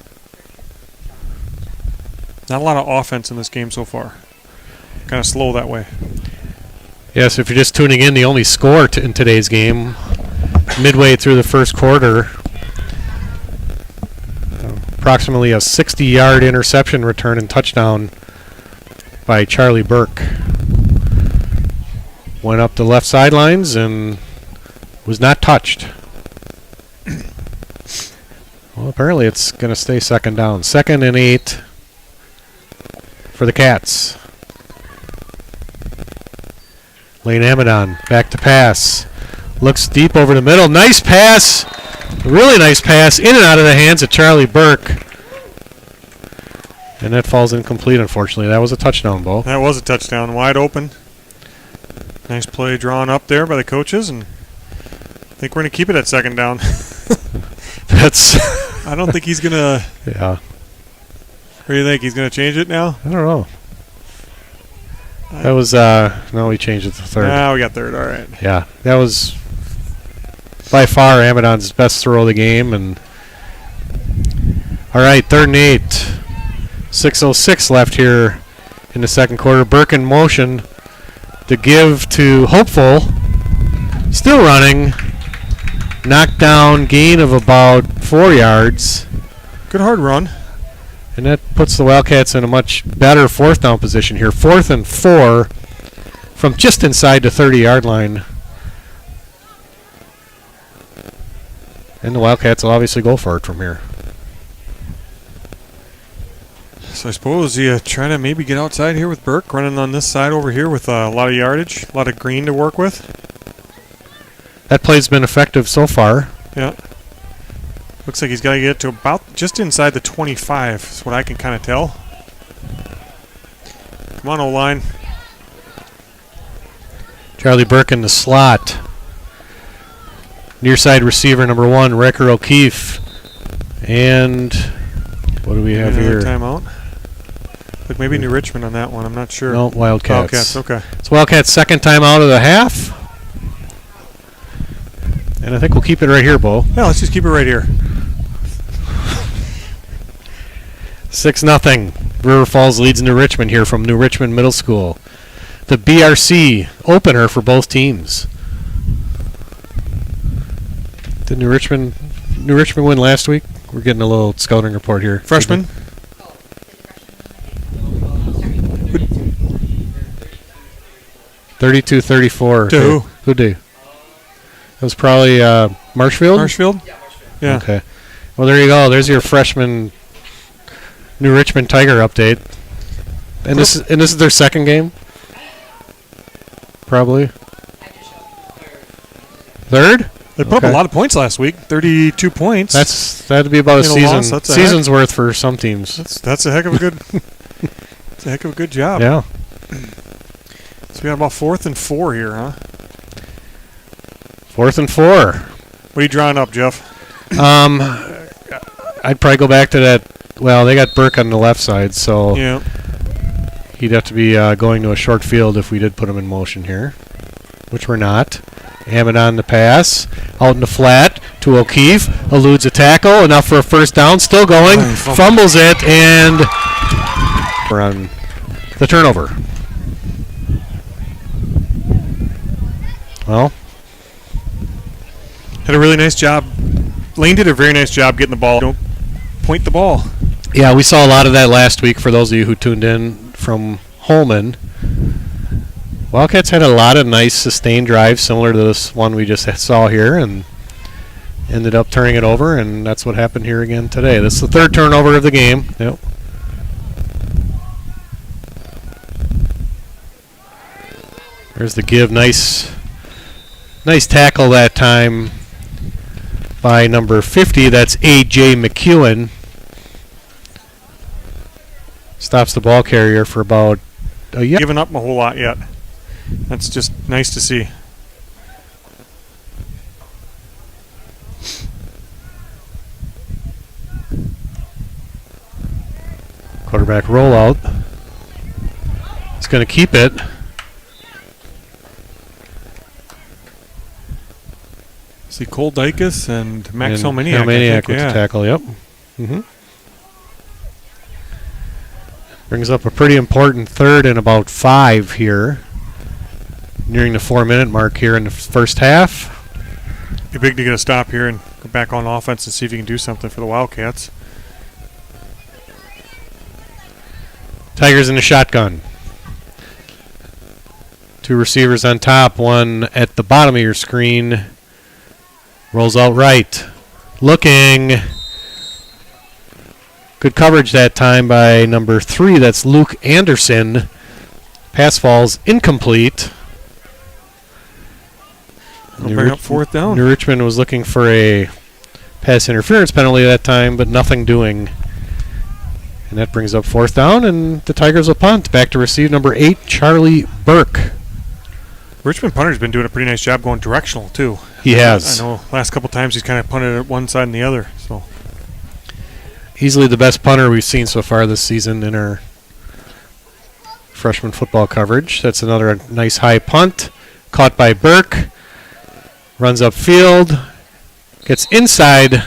B: Not a lot of offense in this game so far. Kind of slow that way.
C: Yes, if you're just tuning in, the only score in today's game, midway through the first quarter, approximately a 60-yard interception return and touchdown by Charlie Burke. Went up the left sidelines and was not touched. Well, apparently it's going to stay second down. 2nd and 8 for the Cats. Lane Amadon back to pass. Looks deep over the middle. Nice pass. Really nice pass in and out of the hands of Charlie Burke. And that falls incomplete, unfortunately. That was a touchdown, Bo.
B: That was a touchdown. Wide open. Nice play drawn up there by the coaches, and I think we're going to keep it at second down. I don't think he's going to.
C: Yeah.
B: What do you think? He's going to change it now?
C: I don't know. That was, no, we changed it to third.
B: Now we got third, all right.
C: Yeah, that was by far Amadon's best throw of the game. And all right, 3rd and 8. 6:06 left here in the second quarter. Burke in motion. The give to Hopeful. Still running. Knockdown gain of about 4 yards.
B: Good hard run.
C: And that puts the Wildcats in a much better 4th down position here. 4th and 4 from just inside the 30-yard line. And the Wildcats will obviously go for it from here.
B: So I suppose you try to maybe get outside here with Burke, running on this side over here with a lot of yardage, a lot of green to work with.
C: That play's been effective so far.
B: Yeah. Looks like he's got to get to about just inside the 25. That's what I can kind of tell. Come on, O-line.
C: Charlie Burke in the slot. Near side receiver number 1, Wrecker O'Keefe. And what do we have
B: Another
C: here?
B: Timeout. Look, maybe New Richmond on that one. I'm not sure.
C: No, Wildcats.
B: Wildcats, okay.
C: It's Wildcats' 2nd time out of the half. And I think we'll keep it right here, Bo.
B: Yeah, let's just keep it right here.
C: 6-0. River Falls leads New Richmond here from New Richmond Middle School. The BRC opener for both teams. Did New Richmond win last week? We're getting a little scouting report here.
B: Freshman?
C: 32-34.
B: To who?
C: Who did? That was probably Marshfield?
B: Marshfield? Yeah.
C: Okay. Well, there you go. There's your freshman New Richmond Tiger update. And this is their 2nd game? Probably. 3rd?
B: They put up a lot of points last week. 32 points.
C: That'd be about a season's
B: a
C: worth for some teams.
B: That's a heck of a good. That's a heck of a good job.
C: Yeah.
B: So we got about 4th and 4 here, huh?
C: 4th and 4.
B: What are you drawing up, Jeff?
C: I'd probably go back to that. Well, they got Burke on the left side, so
B: Yeah.
C: he'd have to be going to a short field if we did put him in motion here, which we're not. Amadon the pass. Out in the flat to O'Keefe. Eludes a tackle. Enough for a first down. Still going. Fumbles it, and we're on the turnover. Well,
B: Had a really nice job. Lane did a very nice job getting the ball. Don't point the ball.
C: yeah, we saw a lot of that last week for those of you who tuned in from Holman. Wildcats had a lot of nice sustained drives similar to this one we just saw here and ended up turning it over, and that's what happened here again today. This is the 3rd turnover of the game. Yep. There's the give. Nice tackle that time by number 50. That's A.J. McEwen. Stops the ball carrier for about a yard.
B: Given up a whole lot yet. That's just nice to see.
C: Quarterback rollout. He's going to keep it.
B: See Cole Dykes and Max
C: And
B: Helmaniak.
C: Helmaniak with the tackle, yep. Brings up a pretty important 3rd and about 5 here. Nearing the 4-minute mark here in the first half.
B: Be big to get a stop here and go back on offense and see if you can do something for the Wildcats.
C: Tigers in the shotgun. 2 receivers on top, one at the bottom of your screen. Rolls out right. Looking. Good coverage that time by number 3. That's Luke Anderson. Pass falls incomplete.
B: It'll bring up 4th down.
C: New Richmond was looking for a pass interference penalty that time, but nothing doing. And that brings up 4th down, and the Tigers will punt. Back to receive number 8, Charlie Burke.
B: Richmond punter's been doing a pretty nice job going directional, too.
C: He has.
B: I know last couple times he's kind of punted at one side and the other. So
C: Easily the best punter we've seen so far this season in our freshman football coverage. That's another nice high punt. Caught by Burke. Runs upfield. Gets inside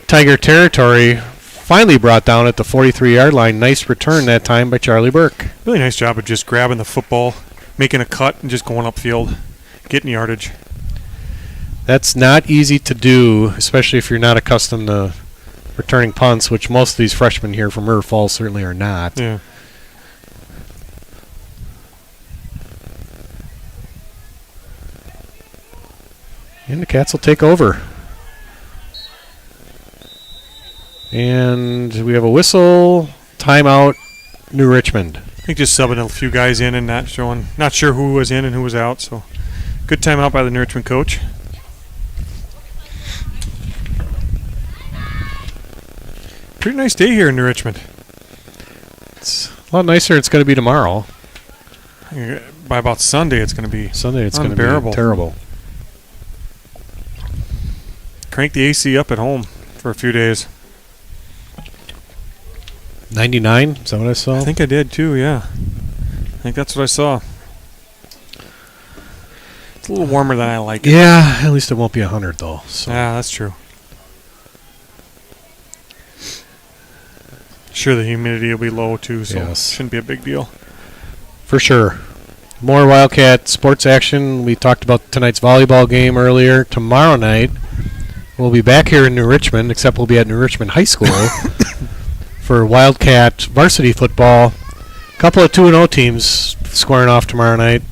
C: Tiger territory. Finally brought down at the 43-yard line. Nice return that time by Charlie Burke.
B: really nice job of just grabbing the football, making a cut, and just going upfield, getting yardage.
C: That's not easy to do, especially if you're not accustomed to returning punts, which most of these freshmen here from River Falls certainly are not.
B: Yeah.
C: And the Cats will take over. And we have a whistle, timeout, New Richmond.
B: I think just subbing a few guys in and not sure who was in and who was out. So good timeout by the New Richmond coach. Pretty nice day here in New Richmond.
C: It's a lot nicer than it's going to be tomorrow.
B: By about Sunday, it's going to be
C: Sunday, it's going to
B: unbearable.
C: be terrible.
B: Crank the AC up at home for a few days.
C: 99, is that what I saw?
B: I think I did too, yeah. I think that's what I saw. It's a little warmer than I like it.
C: Yeah, at least it won't be 100 though. So.
B: Yeah, that's true. Sure, the humidity will be low too, so
C: Yes.
B: shouldn't be a big deal.
C: For sure. More Wildcat sports action. We talked about tonight's volleyball game earlier. Tomorrow night, we'll be back here in New Richmond, except we'll be at New Richmond High School for Wildcat varsity football. A couple of 2-0 teams squaring off tomorrow night.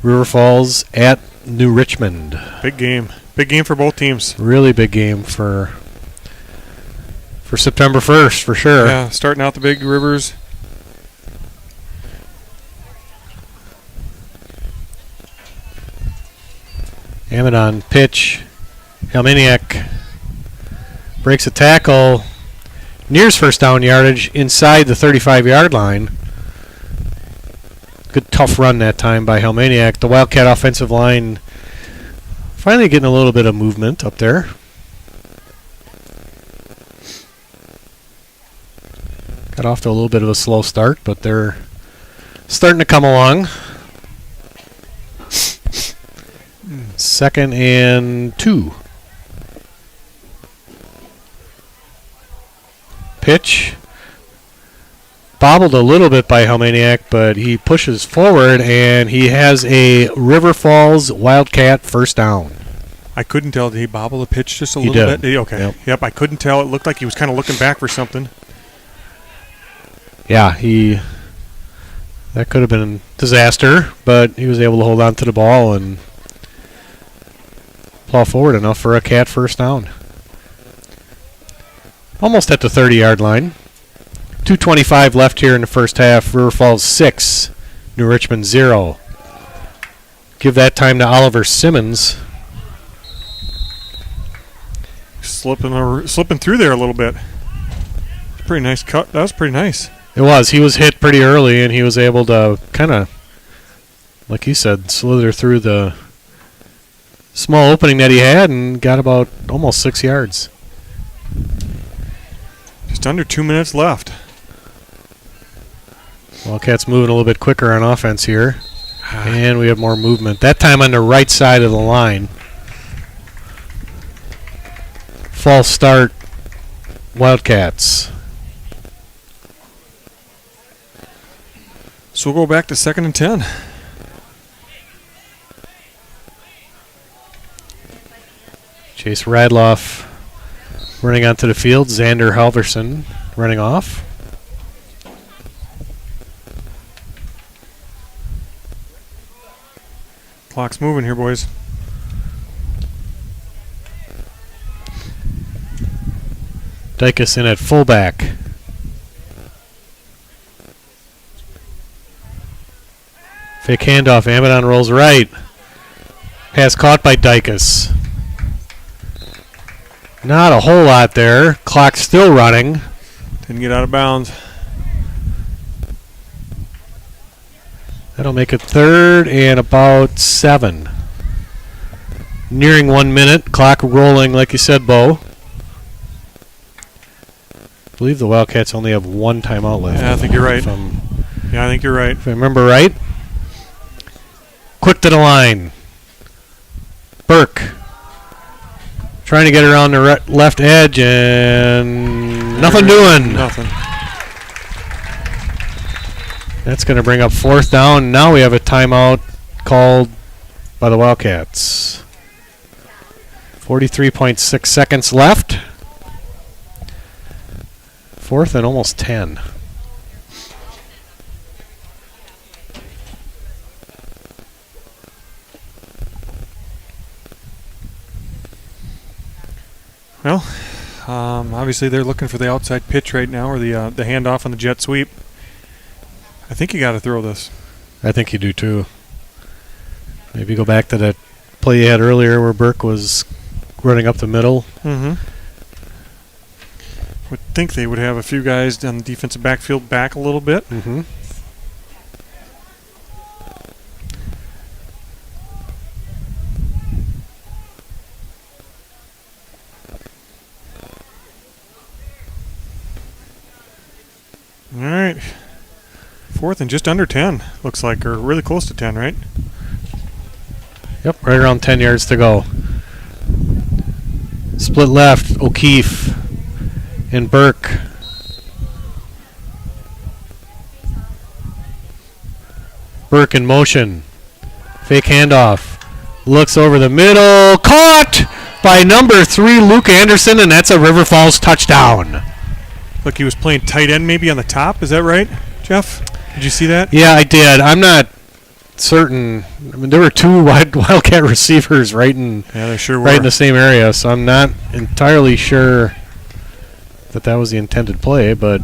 C: River Falls at New Richmond.
B: Big game. Big game for both teams.
C: Really big game for September 1st, for sure.
B: Yeah, starting out the Big Rivers.
C: Amadon pitch. Helmaniak breaks a tackle. Nears first down yardage inside the 35-yard line. Good tough run that time by Helmaniak. The Wildcat offensive line finally getting a little bit of movement up there. Got off to a little bit of a slow start, but they're starting to come along. 2nd and 2. Pitch. Bobbled a little bit by Helmaniak, but he pushes forward, and he has a River Falls Wildcat first down.
B: I couldn't tell. Did he bobble the pitch just a
C: He
B: little
C: did.
B: bit? Okay. Yep, I couldn't tell. It looked like he was kind of looking back for something.
C: Yeah, that could have been a disaster, but he was able to hold on to the ball and plow forward enough for a Cat first down. Almost at the 30-yard line. 2:25 left here in the first half. River Falls 6, New Richmond 0. Give that time to Oliver Simmons.
B: Slipping through there a little bit. Pretty nice cut. That was pretty nice.
C: It was. He was hit pretty early, and he was able to kind of, like he said, slither through the small opening that he had and got about almost 6 yards.
B: Just under 2 minutes left.
C: Wildcats moving a little bit quicker on offense here. And we have more movement. That time on the right side of the line. false start, Wildcats.
B: So we'll go back to 2nd and 10.
C: Chase Radloff running onto the field. Xander Halverson running off.
B: Clock's moving here, boys.
C: Dykus in at fullback. Fake handoff. Amadon rolls right. Pass caught by Dykus. Not a whole lot there. Clock still running.
B: Didn't get out of bounds.
C: That'll make it 3rd and about 7. Nearing 1 minute. Clock rolling, like you said, Bo. I believe the Wildcats only have 1 timeout left.
B: Yeah, I think you're right. Yeah, I think you're right.
C: If I remember right. Quick to the line. Burke. Trying to get around the left edge and nothing doing.
B: Nothing.
C: That's going to bring up 4th down. Now we have a timeout called by the Wildcats. 43.6 seconds left. 4th and almost 10.
B: Well, obviously they're looking for the outside pitch right now, or the handoff on the jet sweep. I think you got to throw this.
C: I think you do too. Maybe go back to that play you had earlier where Burke was running up the middle.
B: Mm-hmm. Would think they would have a few guys on the defensive backfield back a little bit.
C: Mm-hmm.
B: All right. 4th and just under 10, looks like, or really close to 10, right?
C: Yep, right around 10 yards to go. Split left, O'Keefe and Burke. Burke in motion. Fake handoff. Looks over the middle. Caught by number 3, Luke Anderson, and that's a River Falls touchdown.
B: Look, he was playing tight end maybe on the top. Is that right, Jeff? Did you see that?
C: Yeah, I did. I'm not certain. I mean, there were 2 Wildcat receivers right in
B: Yeah, they sure were.
C: right in the same area, so I'm not entirely sure that was the intended play, but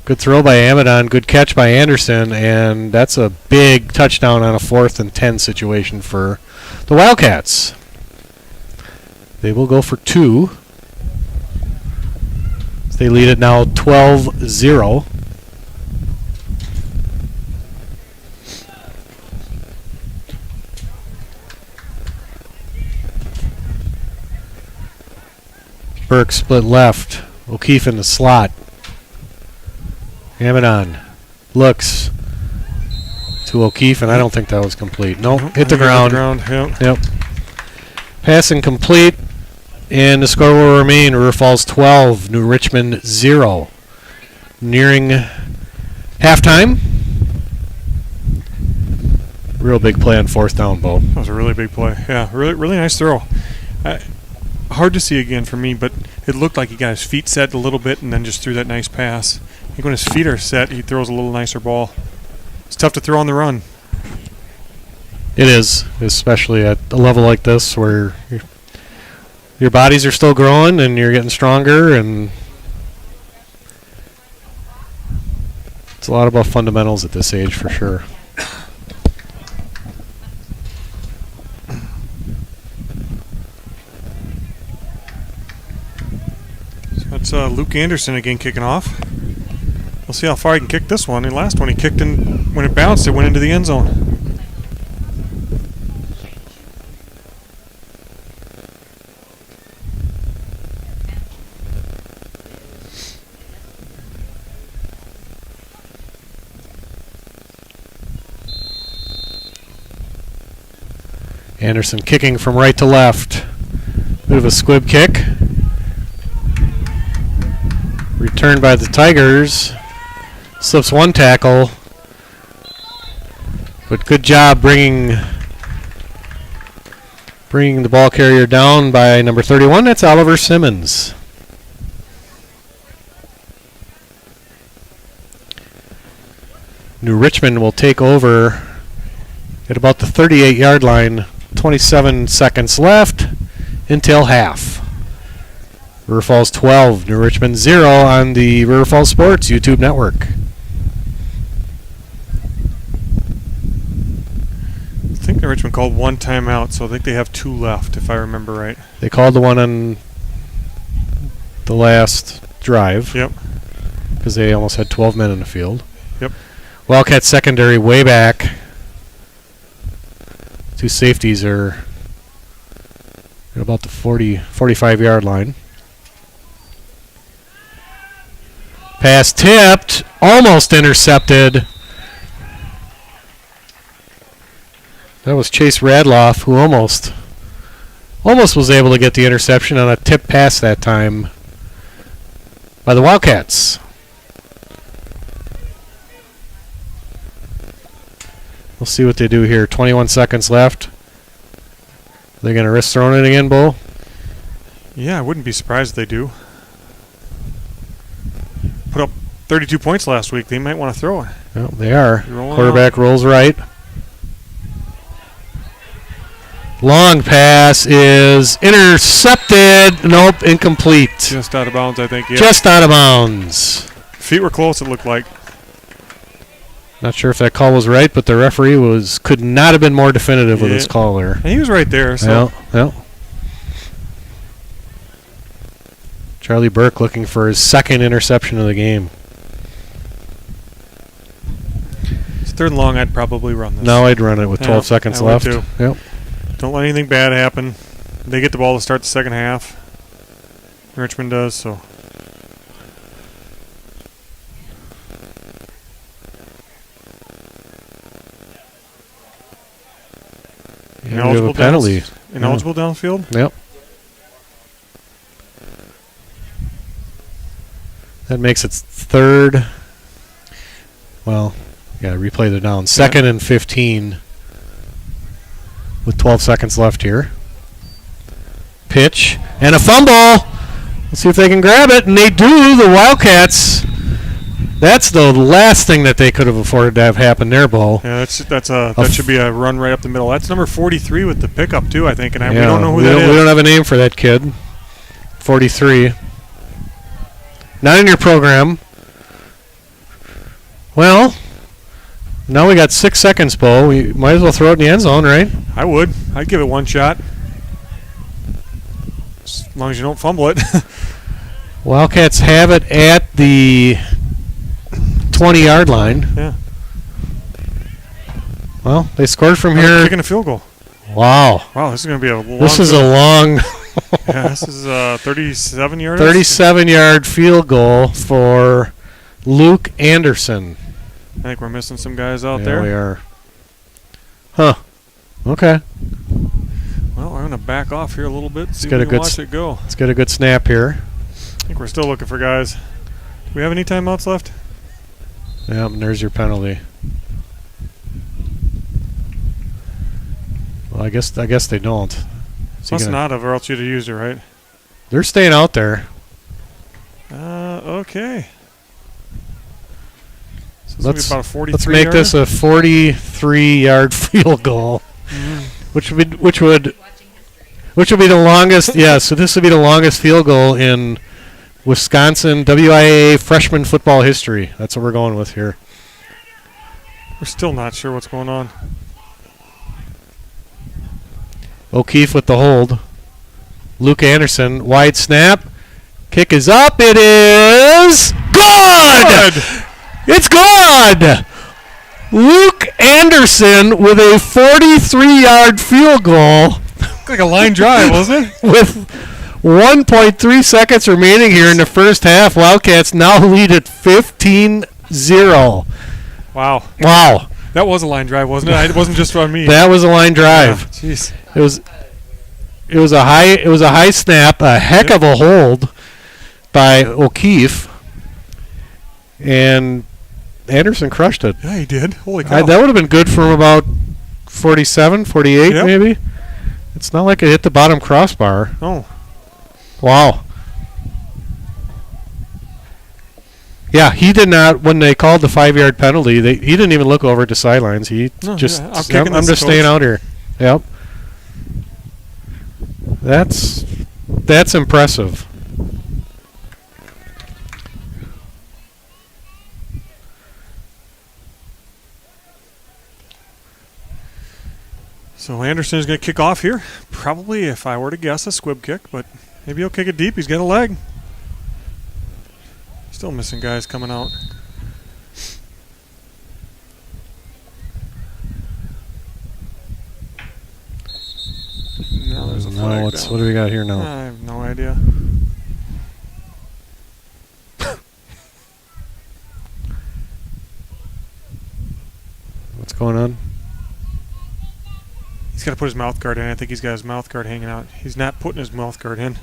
C: good throw by Amadon, good catch by Anderson, and that's a big touchdown on a 4th and 10 situation for the Wildcats. They will go for 2. They lead it now 12-0. Burke split left. O'Keefe in the slot. Amadon looks to O'Keefe, and I don't think that was complete. Nope, hit the ground. Yep. Passing complete, and the score will remain River Falls 12, New Richmond 0. Nearing halftime. Real big play on 4th down, Bo.
B: That was a really big play. Yeah, really nice throw. Hard to see again for me, but it looked like he got his feet set a little bit and then just threw that nice pass. I think when his feet are set, he throws a little nicer ball. It's tough to throw on the run.
C: It is, especially at a level like this where your bodies are still growing and you're getting stronger, and it's a lot about fundamentals at this age for sure.
B: That's Luke Anderson again kicking off. We'll see how far he can kick this one. The last one he kicked in, when it bounced, it went into the end zone.
C: Anderson kicking from right to left. Bit of a squib kick. Returned by the Tigers. Slips one tackle. But good job bringing the ball carrier down by number 31. That's Oliver Simmons. New Richmond will take over at about the 38-yard line. 27 seconds left until half. River Falls 12, New Richmond 0 on the River Falls Sports YouTube network.
B: I think Richmond called one timeout, so I think they have 2 left, if I remember right.
C: They called the one on the last drive.
B: Yep.
C: Because they almost had 12 men in the field.
B: Yep.
C: Wildcat secondary way back. 2 safeties are at about the 45-yard line. Pass tipped, almost intercepted. That was Chase Radloff, who almost was able to get the interception on a tip pass that time by the Wildcats. We'll see what they do here. 21 seconds left. They're going to risk throwing it again, Bo?
B: Yeah, I wouldn't be surprised if they do. Put up 32 points last week. They might want to throw it.
C: Well, they are.
B: Rolling
C: Quarterback
B: out.
C: rolls right. Long pass is intercepted. Nope, incomplete.
B: Just out of bounds, I think. Yeah.
C: Just out of bounds.
B: Feet were close, it looked like.
C: Not sure if that call was right, but the referee could not have been more definitive with his call there.
B: And he was right there. So.
C: Yeah. Charlie Burke looking for his second interception of the game.
B: It's 3rd and long. I'd probably run this.
C: No, I'd run it with 12 seconds
B: I would
C: left.
B: too.
C: Yep.
B: Don't let anything bad happen. They get the ball to start the second half. Richmond does, so. Ineligible
C: penalty.
B: Ineligible downfield?
C: Yep. That makes it 3rd. Well, yeah, replay the down. 2nd and 15 with 12 seconds left here. Pitch and a fumble. Let's see if they can grab it, and they do. The Wildcats. That's the last thing that they could have afforded to have happen there, Bo.
B: Yeah, that should be a run right up the middle. That's number 43 with the pickup too, I think, and we don't know who that is.
C: We don't have a name for that kid. 43. Not in your program. Well, now we got 6 seconds, Bo. We might as well throw it in the end zone, right?
B: I would. I'd give it one shot. As long as you don't fumble it.
C: Wildcats have it at the 20-yard line.
B: Yeah.
C: Well, they scored from
B: They're
C: here.
B: kicking a field goal.
C: Wow.
B: Wow, this is going to be a long.
C: This is a long.
B: Yeah, this is a 37-yard.
C: 37-yard field goal for Luke Anderson.
B: I think we're missing some guys out
C: Yeah,
B: there.
C: we are. Huh. Okay.
B: Well, I'm going to back off here a little bit. See
C: get
B: if
C: a
B: we
C: good
B: can watch it go.
C: Let's get a good snap here.
B: I think we're still looking for guys. Do we have any timeouts left?
C: Yep, and there's your penalty. Well, I guess they don't.
B: Must not have, or else you'd have used it, right?
C: They're staying out there.
B: Okay. So
C: Let's
B: about a 43
C: let's make
B: yarder?
C: this a 43-yard field goal, which would be the longest. Yeah, so this would be the longest field goal in Wisconsin WIAA freshman football history. That's what we're going with here.
B: We're still not sure what's going on.
C: O'Keefe with the hold. Luke Anderson, wide snap. Kick is up. It is good! It's good! Luke Anderson with a 43-yard field goal.
B: Like a line drive, wasn't it?
C: With 1.3 seconds remaining here in the first half, Wildcats now lead at 15-0.
B: Wow.
C: Wow.
B: That was a line drive, wasn't it? It wasn't just on me.
C: That was a line drive.
B: Yeah, jeez.
C: It was a high snap, a heck of a hold by O'Keefe. And Anderson crushed it.
B: Yeah, he did. Holy cow.
C: That would have been good from about 47, 48
B: Yep.
C: maybe. It's not like it hit the bottom crossbar.
B: Oh.
C: Wow. Yeah, he did not. When they called the 5-yard penalty, he didn't even look over at the sidelines. He
B: No,
C: just,
B: yeah, I'm kicking
C: I'm
B: this,
C: just
B: coach."
C: staying out here. Yep. That's impressive.
B: So Anderson's going to kick off here. Probably, if I were to guess, a squib kick, but maybe he'll kick it deep. He's got a leg. Still missing guys coming out. Now there's a flag down.
C: What do we got here now?
B: I have no idea.
C: What's going on?
B: He's got to put his mouth guard in. I think he's got his mouth guard hanging out. He's not putting his mouth guard in.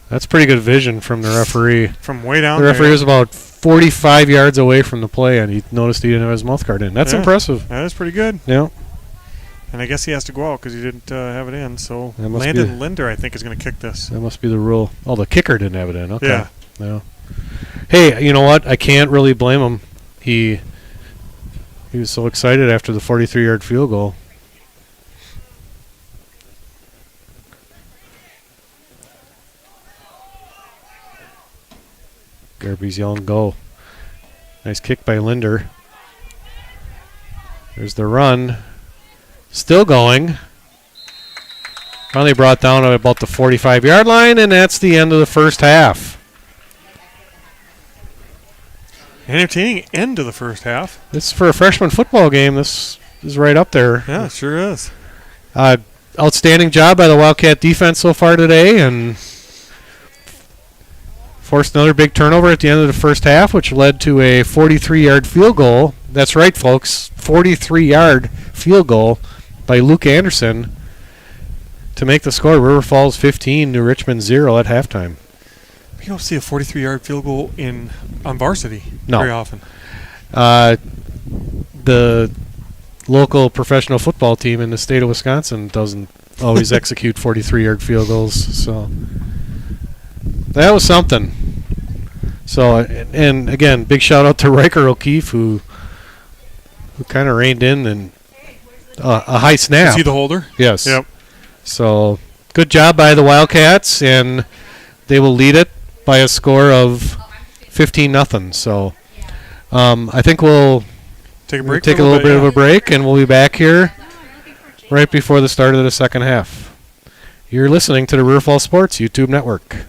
C: That's pretty good vision from the referee.
B: From way down
C: The referee
B: there.
C: was about 45 yards away from the play, and he noticed he didn't have his mouth guard in. That's
B: Yeah.
C: impressive.
B: That is pretty good.
C: Yeah.
B: And I guess he has to go out because he didn't have it in. So
C: That must
B: Landon
C: be-
B: Linder, I think, is going to kick this.
C: That must be the rule. Oh, the kicker didn't have it in. Okay.
B: Yeah.
C: Yeah. Hey, you know what? I can't really blame him. He was so excited after the 43-yard field goal. Garby's yelling go. Nice kick by Linder. There's the run. Still going. Finally brought down at about the 45-yard line, and that's the end of the first half.
B: Entertaining end to the first half.
C: This for a freshman football game. This is right up there.
B: Yeah, it sure is.
C: Outstanding job by the Wildcat defense so far today, and forced another big turnover at the end of the first half, which led to a 43-yard field goal. That's right, folks. 43-yard field goal by Luke Anderson to make the score. River Falls 15, New Richmond 0 at halftime.
B: You don't see a 43-yard field goal on varsity
C: No.
B: very often.
C: The local professional football team in the state of Wisconsin doesn't always execute 43-yard field goals, so that was something. So, and again, big shout out to Riker O'Keefe who kind of reined in and a high snap.
B: Is he the holder?
C: Yes.
B: Yep.
C: So good job by the Wildcats, and they will lead it by a score of 15-0. So I think we'll
B: Take a break.
C: take
B: for
C: a little bit of
B: yeah.
C: a break, and we'll be back here right before the start of the second half. You're listening to the River Falls Sports YouTube Network.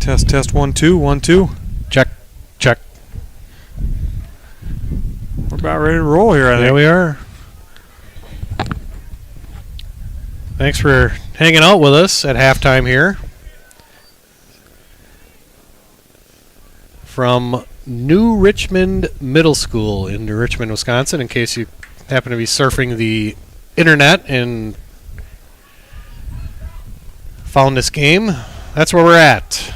B: Test 1 2 1 2.
C: Check.
B: We're about ready to roll here, I think.
C: There we are. Thanks for hanging out with us at halftime here. From New Richmond Middle School in New Richmond, Wisconsin, in case you happen to be surfing the internet and found this game. That's where we're at.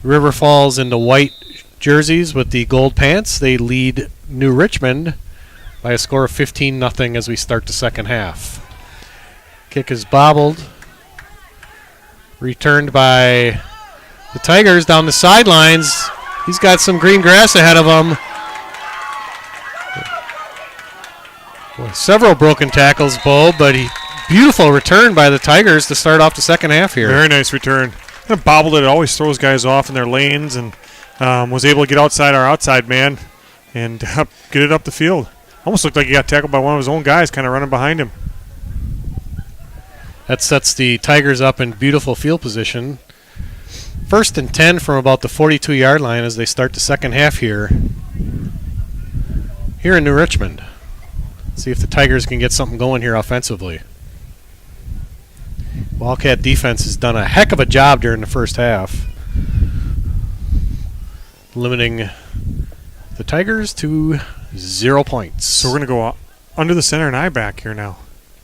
C: River Falls in the white jerseys with the gold pants. They lead New Richmond by a score of 15-0 as we start the second half. Kick is bobbled. Returned by the Tigers down the sidelines. He's got some green grass ahead of him. Several broken tackles, Bo, but beautiful return by the Tigers to start off the second half here.
B: Very nice return. Kind of bobbled it. Always throws guys off in their lanes and was able to get outside our outside man and get it up the field. Almost looked like he got tackled by one of his own guys kind of running behind him.
C: That sets the Tigers up in beautiful field position. 1st and 10 from about the 42-yard line as they start the second half here in New Richmond. See if the Tigers can get something going here offensively. Wildcat defense has done a heck of a job during the first half, limiting the Tigers to 0 points.
B: So we're going to go under the center and I back here now,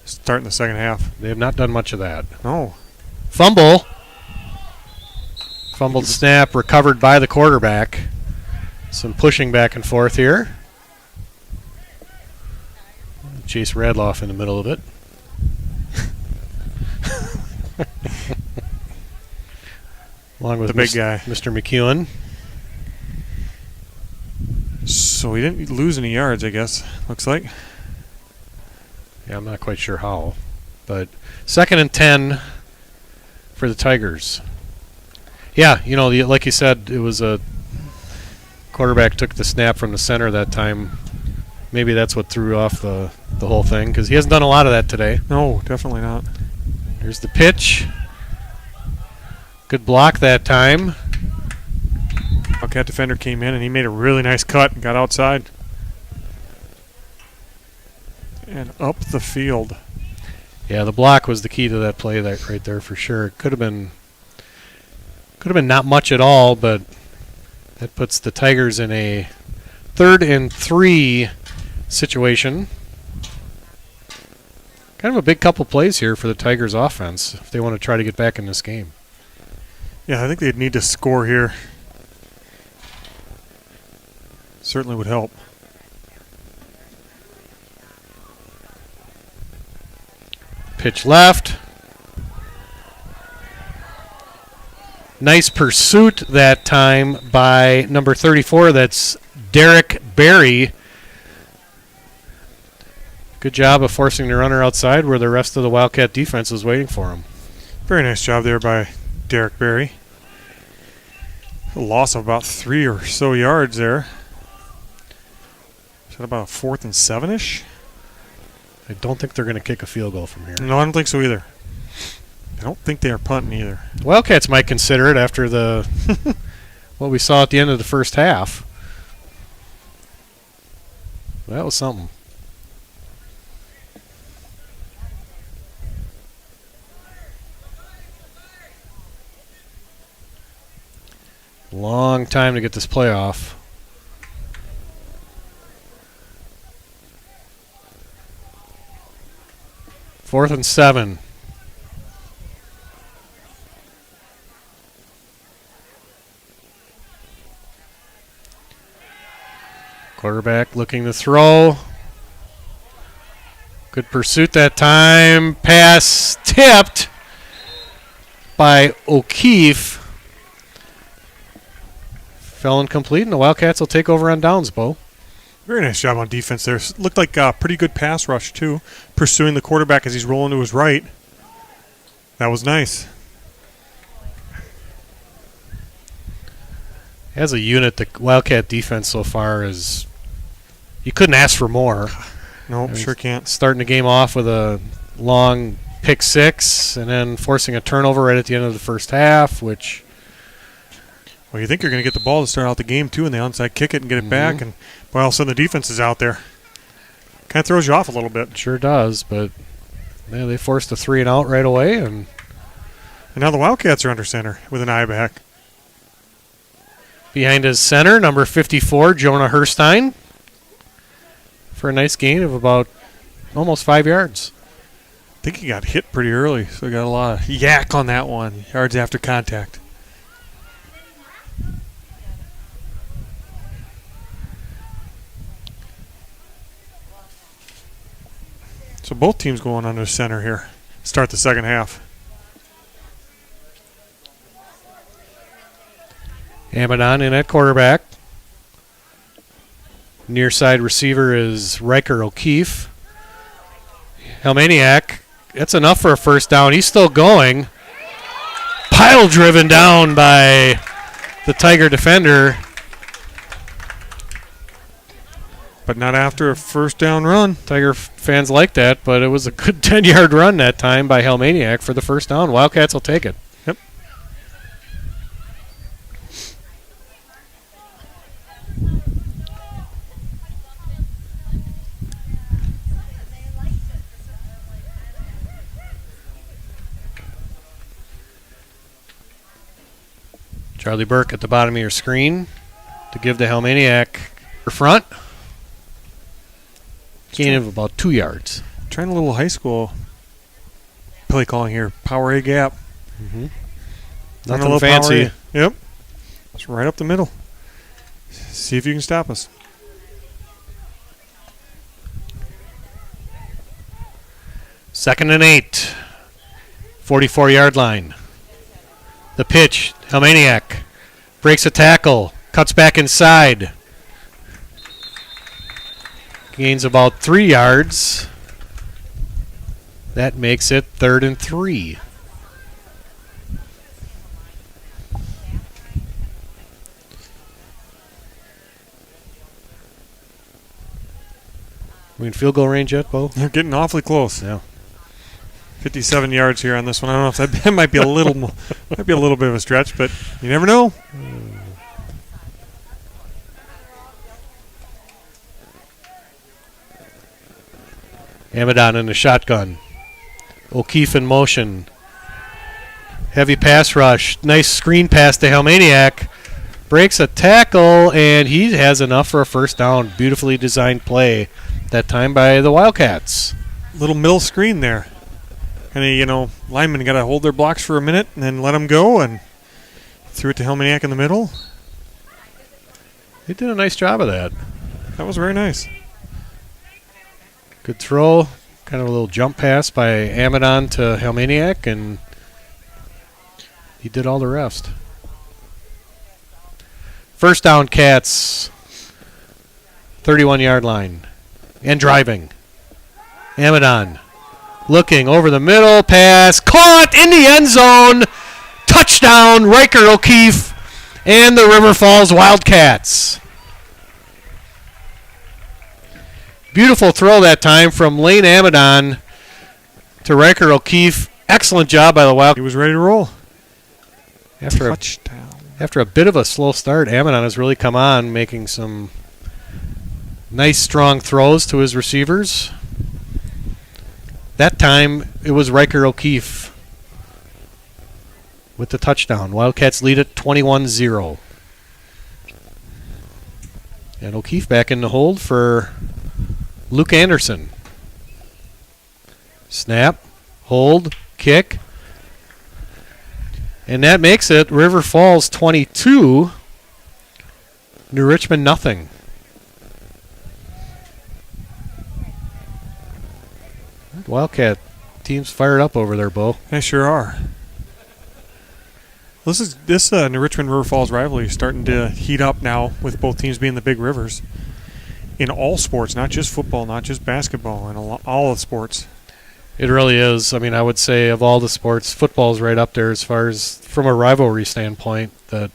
B: starting the second half.
C: They have not done much of that.
B: No.
C: Fumbled snap recovered by the quarterback. Some pushing back and forth here. Chase Radloff in the middle of it. Along with
B: the big guy,
C: Mr. McEwen.
B: So he didn't lose any yards, I guess. Looks like.
C: Yeah, I'm not quite sure how, but 2nd and 10 for the Tigers. Yeah, like you said, it was a quarterback took the snap from the center that time. Maybe that's what threw off the whole thing because he hasn't done a lot of that today.
B: No, definitely not.
C: Here's the pitch. Good block that time.
B: Wildcat defender came in and he made a really nice cut and got outside. And up the field.
C: Yeah, the block was the key to that play right there for sure. It could have been not much at all, but that puts the Tigers in a 3rd and 3 situation. Kind of a big couple plays here for the Tigers offense if they want to try to get back in this game.
B: Yeah, I think they'd need to score here. Certainly would help.
C: Pitch left. Nice pursuit that time by number 34. That's Derek Berry. Good job of forcing the runner outside where the rest of the Wildcat defense was waiting for him.
B: Very nice job there by Derek Berry. A loss of about 3 or so yards there. Is that about a 4th and 7-ish?
C: I don't think they're going to kick a field goal from here.
B: No, I don't think so either. I don't think they are punting either.
C: Wildcats might consider it after the what we saw at the end of the first half. That was something. Long time to get this play off. Fourth and 7. Quarterback looking to throw. Good pursuit that time. Pass tipped by O'Keefe. Fell incomplete, and the Wildcats will take over on downs, Bo.
B: Very nice job on defense there. Looked like a pretty good pass rush, too. Pursuing the quarterback as he's rolling to his right. That was nice.
C: As a unit, the Wildcat defense so far is... You couldn't ask for more.
B: Nope, sure can't.
C: Starting the game off with a long pick six and then forcing a turnover right at the end of the first half, which
B: Well, you think you're going to get the ball to start out the game, too, and they onside kick it and get it back, and well, all of a sudden the defense is out there. Kind of throws you off a little bit.
C: Sure does, but yeah, they forced a 3-and-out right away, and
B: now the Wildcats are under center with an eye back.
C: behind his center, number 54, Jonah Herstein, for a nice gain of about almost 5 yards.
B: I think he got hit pretty early, so he got a lot of yak on that one, yards after contact. So both teams going under center here. Start the second half.
C: Amadon in at quarterback. Near side receiver is Riker O'Keefe. Helmaniak, that's enough for a first down. He's still going. Pile driven down by the Tiger defender.
B: But not after a first down run.
C: Tiger fans like that, but it was a good 10-yard run that time by Helmaniak for the first down. Wildcats will take it.
B: Yep.
C: Charlie Burke at the bottom of your screen to give the Helmaniak front. Gain of about 2 yards.
B: Trying a little high school play calling here. Power A gap.
C: Nothing fancy.
B: Yep. It's right up the middle. See if you can stop us.
C: Second and 8. 44-yard line. The pitch. Helmaniak breaks a tackle. Cuts back inside. Gains about 3 yards. That makes it 3rd and 3. We in field goal range yet, Bo?
B: They're getting awfully close.
C: Yeah.
B: 57 yards here on this one. I don't know if that might be a little might be a little bit of a stretch, but you never know.
C: Amadon in the shotgun. O'Keefe in motion. Heavy pass rush. Nice screen pass to Helmaniak. Breaks a tackle, and he has enough for a first down. Beautifully designed play that time by the Wildcats.
B: Little middle screen there. And, linemen got to hold their blocks for a minute and then let them go, and threw it to Helmaniak in the middle.
C: They did a nice job of that.
B: That was very nice.
C: Good throw. Kind of a little jump pass by Amadon to Helmaniak, and he did all the rest. First down, Cats. 31-yard line. And driving. Amadon looking over the middle. Pass. Caught in the end zone. Touchdown, Riker O'Keefe and the River Falls Wildcats. Beautiful throw that time from Lane Amadon to Riker O'Keefe. Excellent job by the Wildcats.
B: He was ready to roll.
C: Touchdown. After a bit of a slow start, Amadon has really come on, making some nice, strong throws to his receivers. That time, it was Riker O'Keefe with the touchdown. Wildcats lead it 21-0. And O'Keefe back in the hold for Luke Anderson. Snap, hold, kick. And that makes it River Falls 22, New Richmond nothing. Wildcat team's fired up over there, Bo.
B: They sure are. This New Richmond River Falls rivalry is starting to heat up now, with both teams being the big rivers in all sports, not just football, not just basketball, and all of sports.
C: It really is. I mean, I would say of all the sports, football's right up there as far as from a rivalry standpoint. That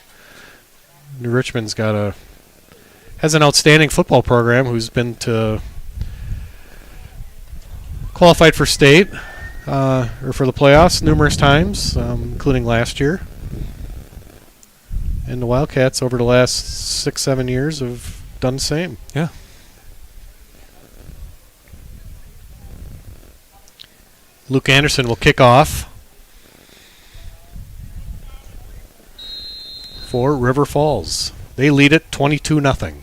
C: New Richmond's has an outstanding football program who's been to qualified for state or for the playoffs numerous times, including last year. And the Wildcats over the last 6-7 years have done the same.
B: Yeah.
C: Luke Anderson will kick off for River Falls. They lead it 22-0.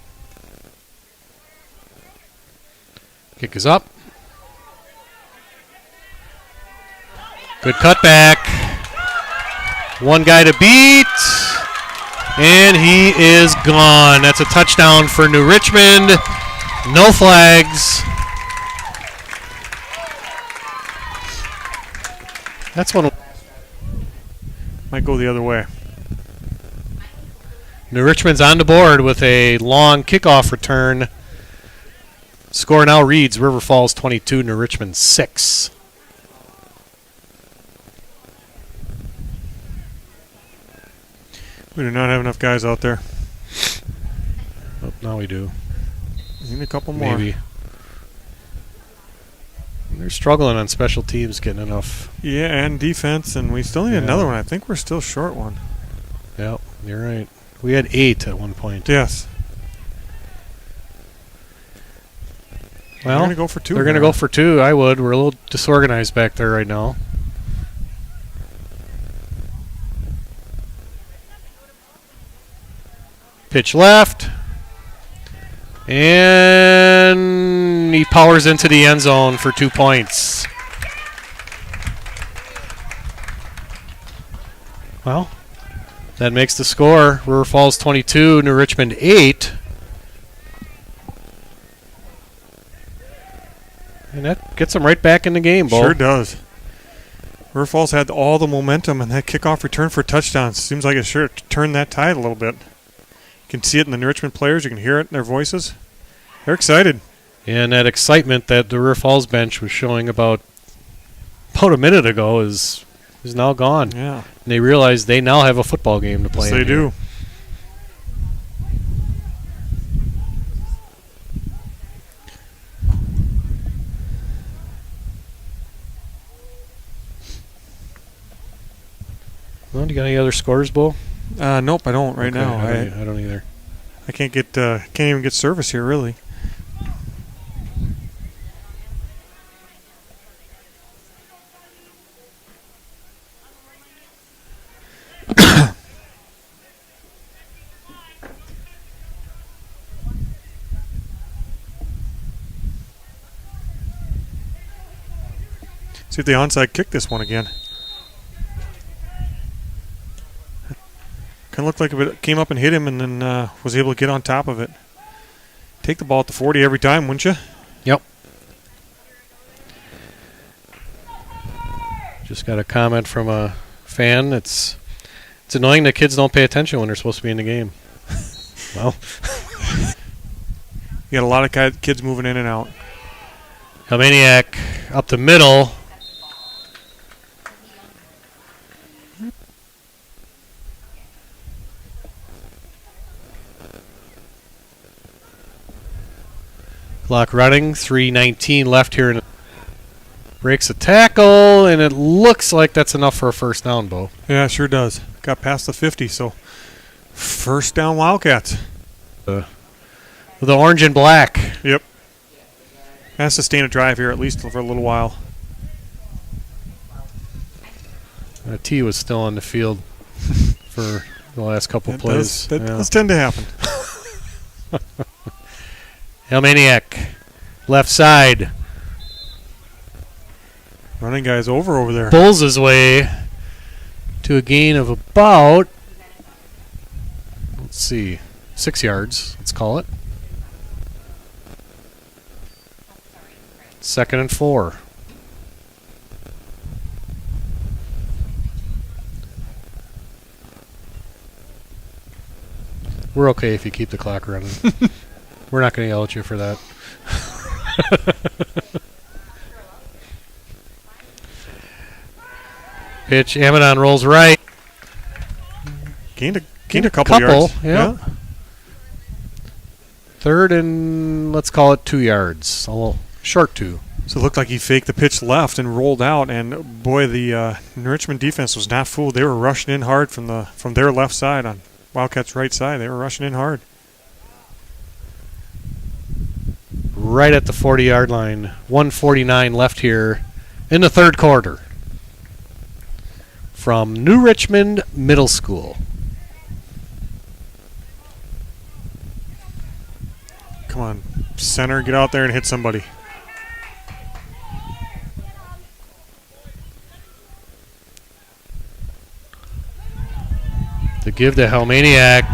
C: Kick is up. Good cutback. One guy to beat. And he is gone. That's a touchdown for New Richmond. No flags. That's one.
B: Might go the other way.
C: New Richmond's on the board with a long kickoff return. Score now reads River Falls 22, New Richmond 6.
B: We do not have enough guys out there.
C: Oh, now we do.
B: Need a couple more.
C: Maybe. They're struggling on special teams getting enough.
B: Yeah, and defense, and we still need another one. I think we're still short one.
C: Yep, you're right. We had 8 at one point.
B: Yes.
C: Well,
B: they're going to go for 2.
C: They're going to go for 2. I would. We're a little disorganized back there right now. Pitch left. And he powers into the end zone for 2 points. Well, that makes the score River Falls 22, New Richmond 8. And that gets them right back in the game, Bo.
B: Sure does. River Falls had all the momentum, and that kickoff return for touchdowns seems like it sure turned that tide a little bit. You can see it in the Richmond players. You can hear it in their voices. They're excited.
C: And that excitement that the River Falls bench was showing about a minute ago is now gone.
B: Yeah.
C: And they realize they now have a football game to play.
B: Yes, they do.
C: Well, do you got any other scores, Bo?
B: Nope, I don't right
C: Okay,
B: now.
C: I don't either.
B: I can't even get service here, really. See if the onside kick this one again. Kind of looked like it came up and hit him and then was able to get on top of it. Take the ball at the 40 every time, wouldn't you?
C: Yep. Just got a comment from a fan. It's annoying that kids don't pay attention when they're supposed to be in the game. Well,
B: You got a lot of kids moving in and out.
C: Helmaniak up the middle. Clock running, 3:19 left here. Breaks a tackle, and it looks like that's enough for a first down, Bo.
B: Yeah, it sure does. Got past the 50, so first down Wildcats.
C: The orange and black.
B: Yep. Has to sustain a drive here at least for a little while.
C: T was still on the field for the last couple
B: That
C: plays.
B: does tend to happen.
C: Helmaniak, left side.
B: Running guy's over there.
C: Bulls his way to a gain of about, let's see, 6 yards, let's call it. 2nd and 4. We're okay if you keep the clock running. We're not going to yell at you for that. Pitch, Amadon rolls right.
B: Gained a couple yards.
C: Yeah. 3rd and let's call it 2 yards. A little short 2.
B: So it looked like he faked the pitch left and rolled out, and boy, the Richmond defense was not fooled. They were rushing in hard from their left side on Wildcats' right side. They were rushing in hard.
C: Right at the 40-yard line. 1:49 left here in the third quarter. From New Richmond Middle School.
B: Come on, center, get out there and hit somebody.
C: The give to Helmaniak.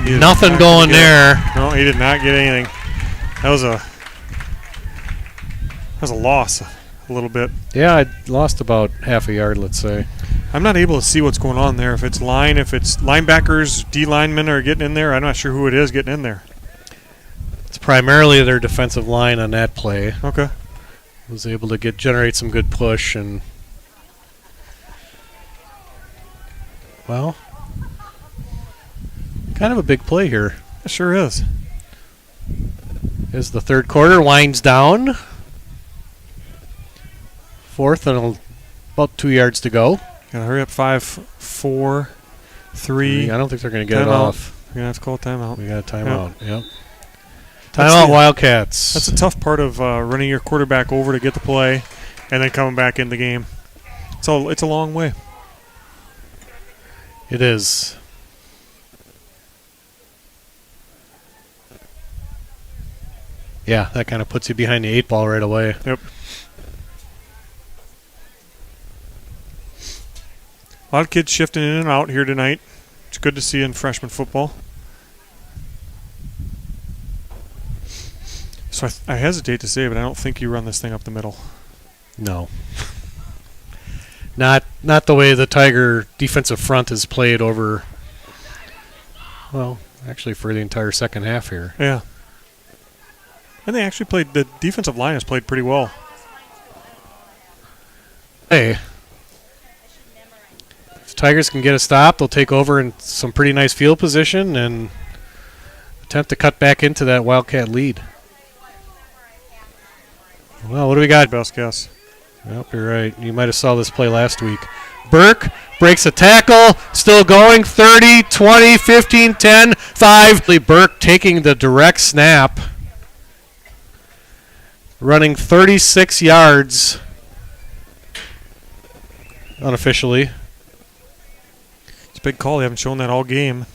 B: He did
C: Nothing
B: not
C: going
B: get
C: there.
B: it. No, he did not get anything. That was a loss a little bit.
C: Yeah, I lost about half a yard, let's say.
B: I'm not able to see what's going on there. If it's linebackers, D linemen are getting in there. I'm not sure who it is getting in there.
C: It's primarily their defensive line on that play.
B: Okay.
C: Was able to generate some good push and well, kind of a big play here.
B: It sure is.
C: As the third quarter winds down. Fourth and about 2 yards to go.
B: Gotta hurry up. 5, 4, 3.
C: I don't think they're going to get it
B: Timeout.
C: off.
B: You're gonna have to call a timeout.
C: We got a timeout. Yep.
B: That's
C: Timeout,
B: the-
C: Wildcats.
B: That's a tough part of running your quarterback over to get the play, and then coming back in the game. So it's a long way.
C: It is. Yeah, that kind of puts you behind the 8 ball right away.
B: Yep. A lot of kids shifting in and out here tonight. It's good to see in freshman football. So I hesitate to say, but I don't think you run this thing up the middle.
C: No. Not the way the Tiger defensive front is played over, well, actually for the entire second half here.
B: Yeah. And they actually played, the defensive line has played pretty well.
C: Hey. If Tigers can get a stop, they'll take over in some pretty nice field position and attempt to cut back into that Wildcat lead. Well, what do we got?
B: Best guess.
C: Yep, you're right. You might have saw this play last week. Burke breaks a tackle, still going, 30, 20, 15, 10, 5. Burke taking the direct snap, running 36 yards unofficially.
B: It's a big call. They haven't shown that all game.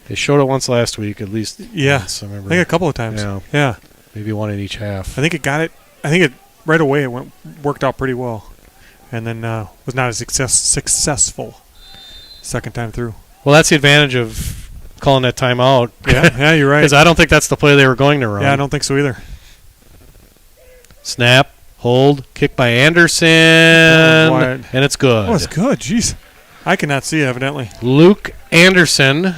C: They showed it once last week, at least.
B: Yeah.
C: Once, I
B: I
C: remember.
B: think a couple of times. Yeah.
C: Maybe one in each half.
B: I think it got it. I think it right away it worked out pretty well, and then was not as successful second time through.
C: Well, that's the advantage of calling that timeout.
B: Yeah, you're right.
C: Because I don't think that's the play they were going to run.
B: Yeah, I don't think so either.
C: Snap, hold, kick by Anderson,
B: Wide.
C: and it's good.
B: Oh, it's good. Jeez, I cannot see evidently.
C: Luke Anderson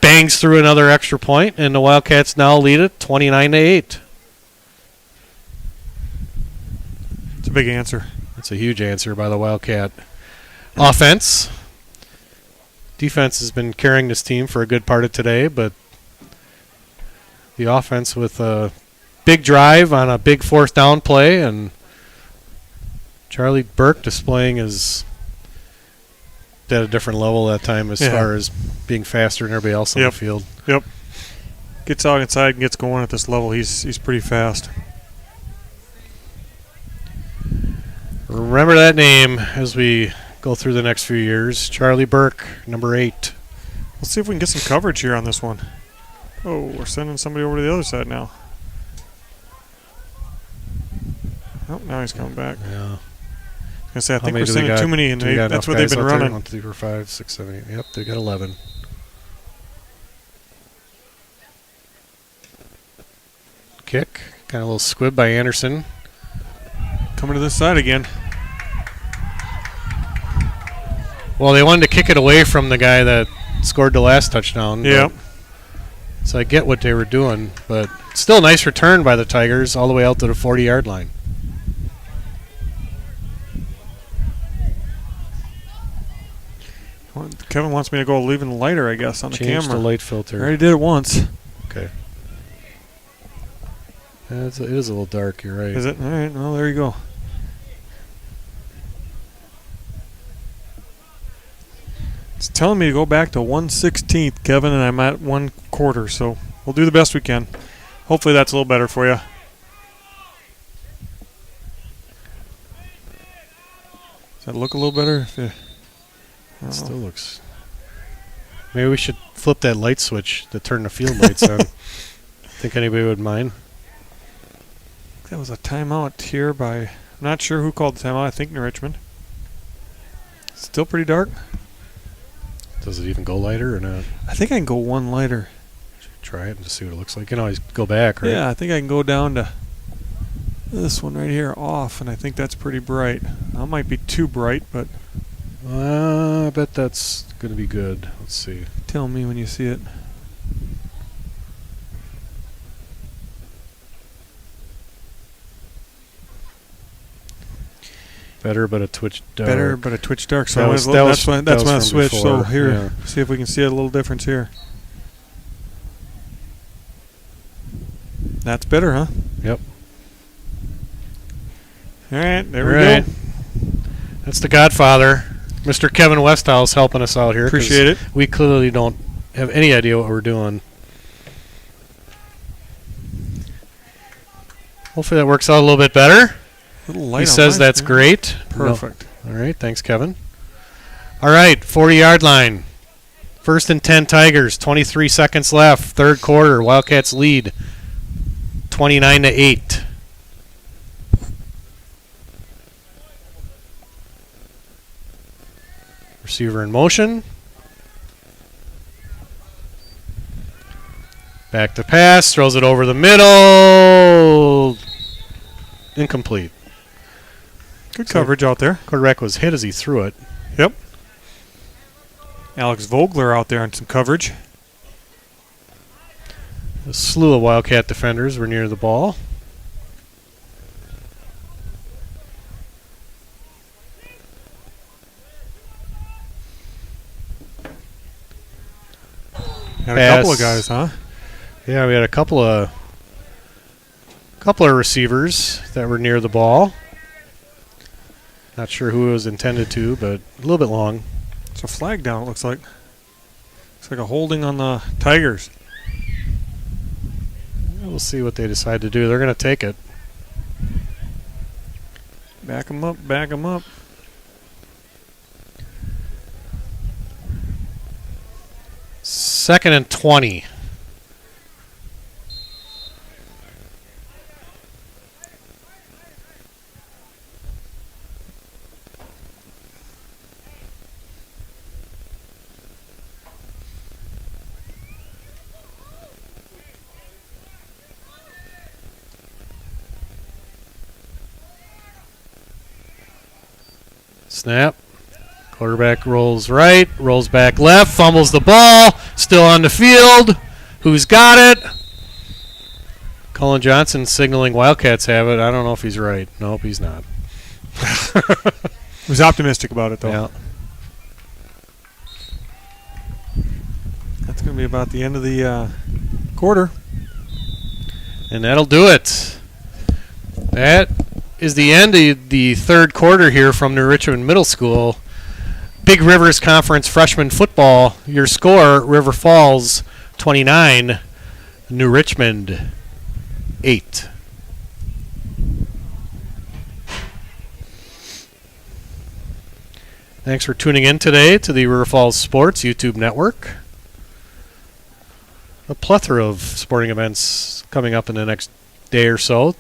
C: bangs through another extra point, and the Wildcats now lead it 29-8.
B: It's a big answer.
C: That's a huge answer by the Wildcat offense. Defense has been carrying this team for a good part of today, but the offense with a big drive on a big fourth down play, and Charlie Burke displaying his at a different level that time as far as being faster than everybody else on the field.
B: Yep. Gets out inside and gets going at this level. He's pretty fast.
C: Remember that name as we go through the next few years. Charlie Burke, number 8.
B: Let's see if we can get some coverage here on this one. Oh, we're sending somebody over to the other side now. Oh, now he's coming back.
C: Yeah.
B: I say, I think we're sending too many, and that's what they've been running.
C: 1, 2, 3, 4, 5, 6, 7, 8. Yep, they got 11. Kick. Kind of a little squib by Anderson.
B: Coming to this side again.
C: Well, they wanted to kick it away from the guy that scored the last touchdown.
B: Yeah.
C: So I get what they were doing, but still a nice return by the Tigers all the way out to the 40-yard line.
B: Well, Kevin wants me to go leaving the lighter, I guess, on the
C: Change
B: camera.
C: the light
B: I
C: filter.
B: already did it once.
C: Okay. Yeah, it is a little dark, you're right.
B: Is it? All right, well, there you go. It's telling me to go back to 1/16, Kevin, and I'm at 1/4, so we'll do the best we can. Hopefully that's a little better for you. Does that look a little better? I
C: It
B: don't
C: still
B: know.
C: looks. Maybe we should flip that light switch to turn the field lights on. Think anybody would mind?
B: That was a timeout here by, I'm not sure who called the timeout. I think New Richmond. Still pretty dark.
C: Does it even go lighter or not?
B: I think I can go one lighter.
C: Try it and just see what it looks like. You can always go back, right?
B: Yeah, I think I can go down to this one right here off, and I think that's pretty bright. That might be too bright, but
C: I bet that's going to be good. Let's see.
B: tell me when you see it.
C: Better, but a twitch dark.
B: Better, but a twitch dark. So
C: That
B: I
C: was-
B: went-
C: that
B: that's
C: was-
B: when
C: that was
B: I
C: from
B: switched. So
C: before,
B: here,
C: yeah.
B: see if we can see a little difference here. That's better, huh?
C: Yep.
B: All right, there
C: All
B: we
C: right.
B: go.
C: That's the Godfather, Mr. Kevin Westhouse, helping us out here. 'cause
B: Appreciate it.
C: We clearly don't have any idea what we're doing. Hopefully that works out a little bit better.
B: Little light
C: He
B: on
C: says
B: my
C: that's
B: screen.
C: great.
B: Perfect.
C: No. All right, thanks, Kevin. All right, 40-yard line. 1st and 10 Tigers, 23 seconds left. Third quarter, Wildcats lead 29-8. Receiver in motion. Back to pass, throws it over the middle. Incomplete.
B: Good
C: So-
B: coverage out there.
C: Quarterback was hit as he threw it.
B: Yep. Alex Vogler out there on some coverage.
C: A slew of Wildcat defenders were near the ball.
B: Had a couple of
C: Pass.
B: guys, huh?
C: Yeah, we had a couple of receivers that were near the ball. Not sure who it was intended to, but a little bit long.
B: It's a flag down, it looks like. Looks like a holding on the Tigers.
C: We'll see what they decide to do. They're going to take it.
B: Back them up, back them up.
C: Second and 20. Snap. Quarterback rolls right, rolls back left, fumbles the ball, still on the field. Who's got it? Colin Johnson signaling Wildcats have it. I don't know if he's right. Nope, he's not.
B: He was optimistic about it, though.
C: Yeah.
B: That's going to be about the end of the quarter.
C: And that'll do it. That is the end of the third quarter here from New Richmond Middle School. Big Rivers Conference freshman football. Your score, River Falls 29, New Richmond 8. Thanks for tuning in today to the River Falls Sports YouTube network. A plethora of sporting events coming up in the next day or so.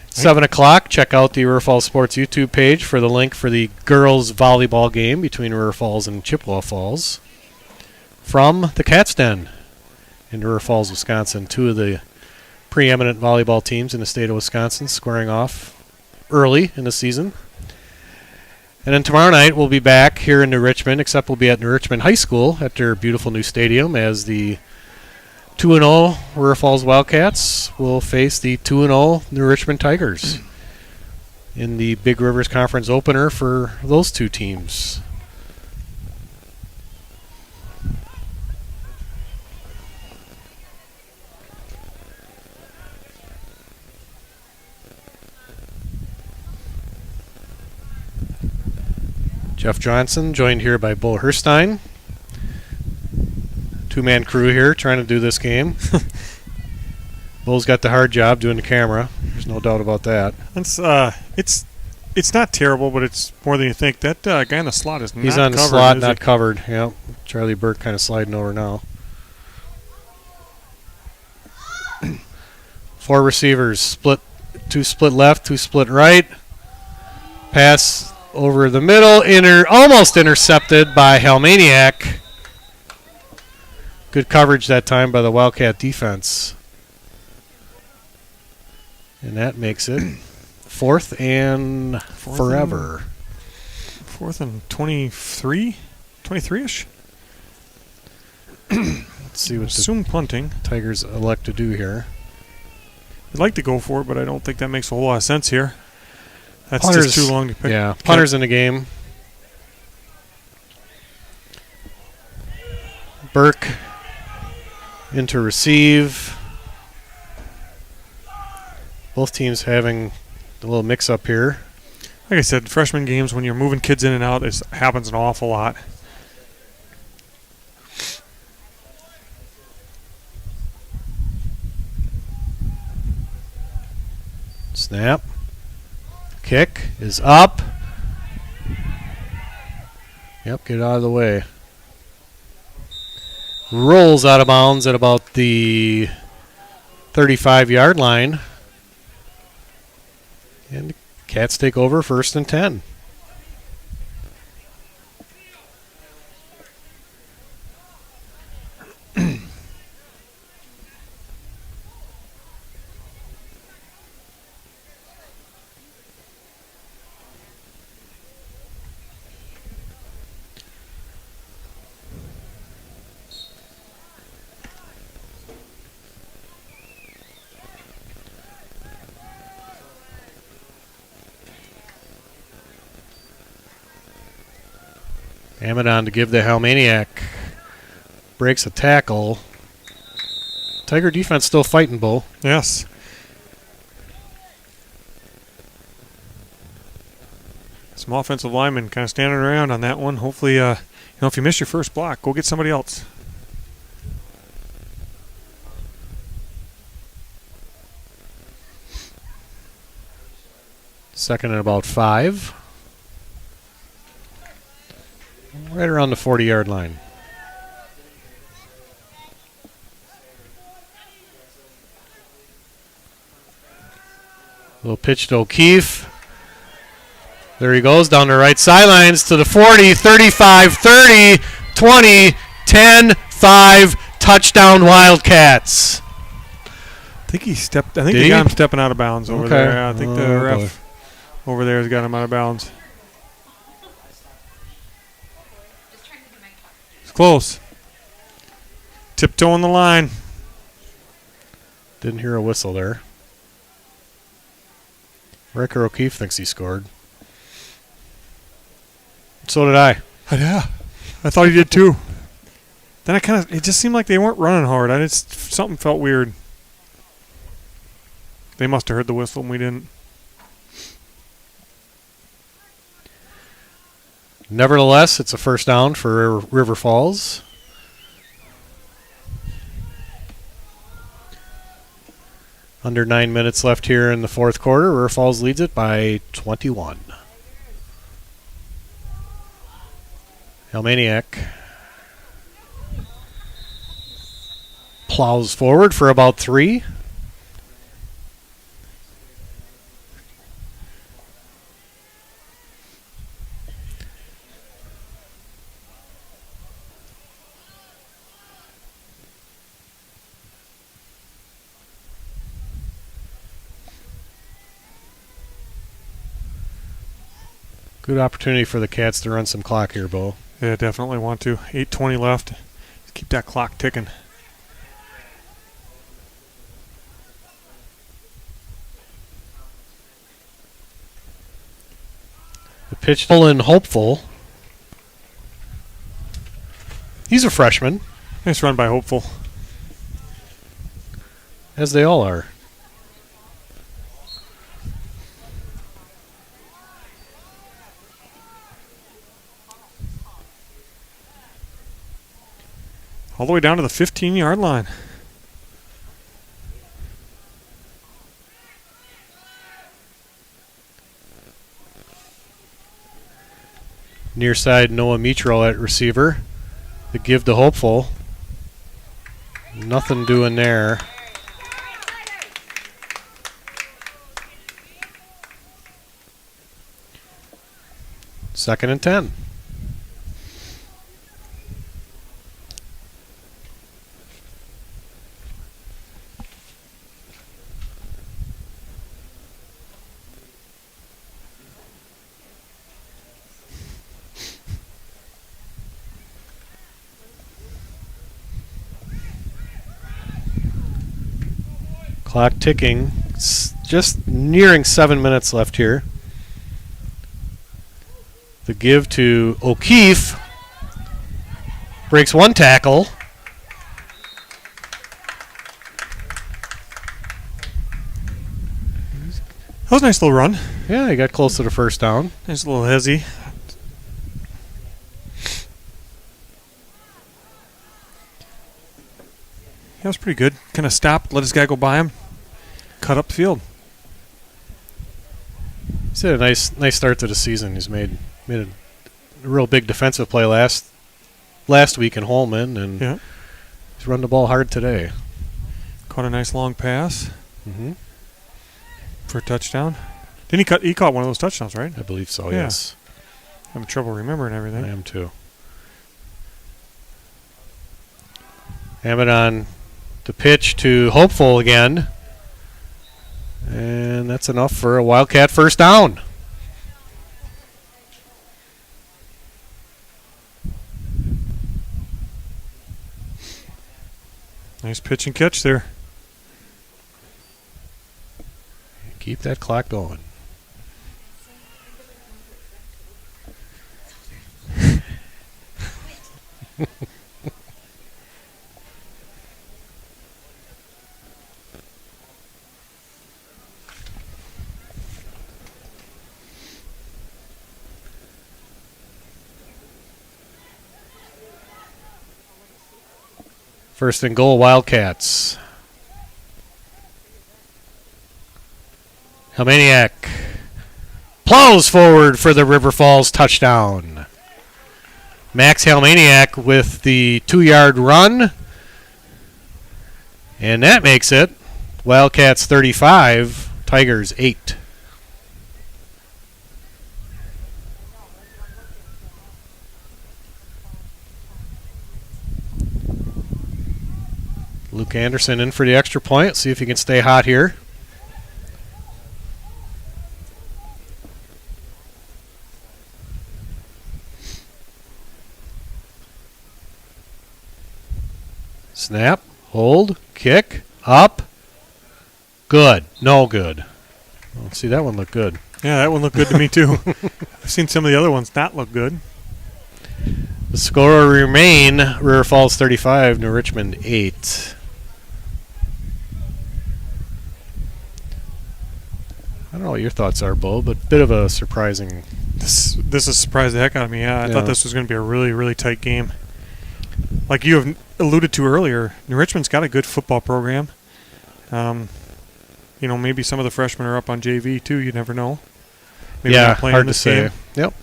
C: 7 o'clock, check out the River Falls Sports YouTube page for the link for the girls volleyball game between River Falls and Chippewa Falls. From the Cat's Den in River Falls, Wisconsin, two of the preeminent volleyball teams in the state of Wisconsin squaring off early in the season. And then tomorrow night we'll be back here in New Richmond, except we'll be at New Richmond High School at their beautiful new stadium as the 2-0 River Falls Wildcats will face the 2-0 New Richmond Tigers in the Big Rivers Conference opener for those two teams. Jeff Johnson, joined here by Bo Herstein. Two-man crew here trying to do this game. Bo's got the hard job doing the camera. There's no doubt about that.
B: It's not terrible, but it's more than you think. That guy in the slot is not
C: He's on
B: covered,
C: the slot,
B: is
C: not
B: he?
C: covered. Yep. Charlie Burke kind of sliding over now. 4 receivers, split, 2 split left, 2 split right. Pass over the middle, almost intercepted by Helmaniak. Good coverage that time by the Wildcat defense. And that makes it 4th and forever.
B: 4th and 23? 23-ish?
C: Let's see what the
B: Assume punting.
C: Tigers elect to do here.
B: I'd like to go for it, but I don't think that makes a whole lot of sense here. That's
C: Punters,
B: just too long to pick.
C: Yeah, punter's in the game. Burke in to receive. Both teams having a little mix-up here.
B: Like I said, freshman games, when you're moving kids in and out, it happens an awful lot.
C: Snap. Kick is up. Yep, get out of the way. Rolls out of bounds at about the 35-yard line. And the Cats take over 1st and 10. Amadon to give the Helmaniak. Breaks a tackle. Tiger defense still fighting, Bo.
B: Yes. Some offensive linemen kind of standing around on that one. Hopefully, if you miss your first block, go get somebody else.
C: Second and about 5. Right around the 40-yard line. Little pitch to O'Keefe. There he goes down the right sidelines to the 40, 35, 30, 20, 10, 5. Touchdown Wildcats.
B: I think he stepped. I think
C: Did
B: they got
C: he?
B: him stepping out of bounds over
C: Okay.
B: there. Yeah, I think the
C: Oh,
B: ref over there has got him out of bounds.
D: Just trying to do my talk.
B: It's close. Tiptoeing the line.
C: Didn't hear a whistle there. Ricker O'Keefe thinks he scored. So did I.
B: Yeah, I thought he did too. Then it just seemed like they weren't running hard. Something felt weird. They must have heard the whistle and we didn't.
C: Nevertheless, it's a first down for River Falls. Under 9 minutes left here in the 4th quarter. River Falls leads it by 21. Helmaniak plows forward for about 3. Good opportunity for the Cats to run some clock here, Bo.
B: Yeah, definitely want to. 8:20 left. Let's keep that clock ticking.
C: The pitch full and hopeful. He's a freshman,
B: Nice run by Hopeful.
C: as they all are.
B: All the way down to the 15-yard line.
C: Near side, Noah Mitro at receiver. The give to Hopeful. Nothing doing there. Second and 10. Clock ticking. It's just nearing 7 minutes left here. The give to O'Keefe. Breaks one tackle.
B: That was a nice little run.
C: Yeah, he got close to the first down.
B: Nice little hezzy. That was pretty good. Kind of stopped, let his guy go by him, cut up the field.
C: He's had a nice start to the season. He's made a real big defensive play last week in Holman, and
B: Yeah.
C: he's run the ball hard today.
B: Caught a nice long pass
C: Mm-hmm.
B: for a touchdown. Didn't he caught one of those touchdowns, right?
C: I believe so,
B: Yeah.
C: yes.
B: Having trouble remembering
C: I
B: everything.
C: am too. Hammett on the pitch to Hopeful again. And that's enough for a Wildcat first down.
B: Nice pitch and catch there.
C: Keep that clock going. First and goal, Wildcats. Helmaniak plows forward for the River Falls touchdown. Max Helmaniak with the 2-yard run. And that makes it Wildcats 35, Tigers 8. Luke Anderson in for the extra point. See if he can stay hot here. Snap, hold, kick, up. Good. No good. Oh, see, that one looked good.
B: Yeah, that one looked good to me too. I've seen some of the other ones not look good.
C: The score remain River Falls 35, New Richmond 8. I don't know what your thoughts are, Bo, but bit of a surprising.
B: This has surprised the heck out of me. Yeah, I
C: Yeah.
B: thought this was going to be a really, really tight game. Like you have alluded to earlier, New Richmond's got a good football program. Maybe some of the freshmen are up on JV too. You never know. Maybe
C: Yeah,
B: not playing
C: hard to
B: this
C: say.
B: game.
C: Yep.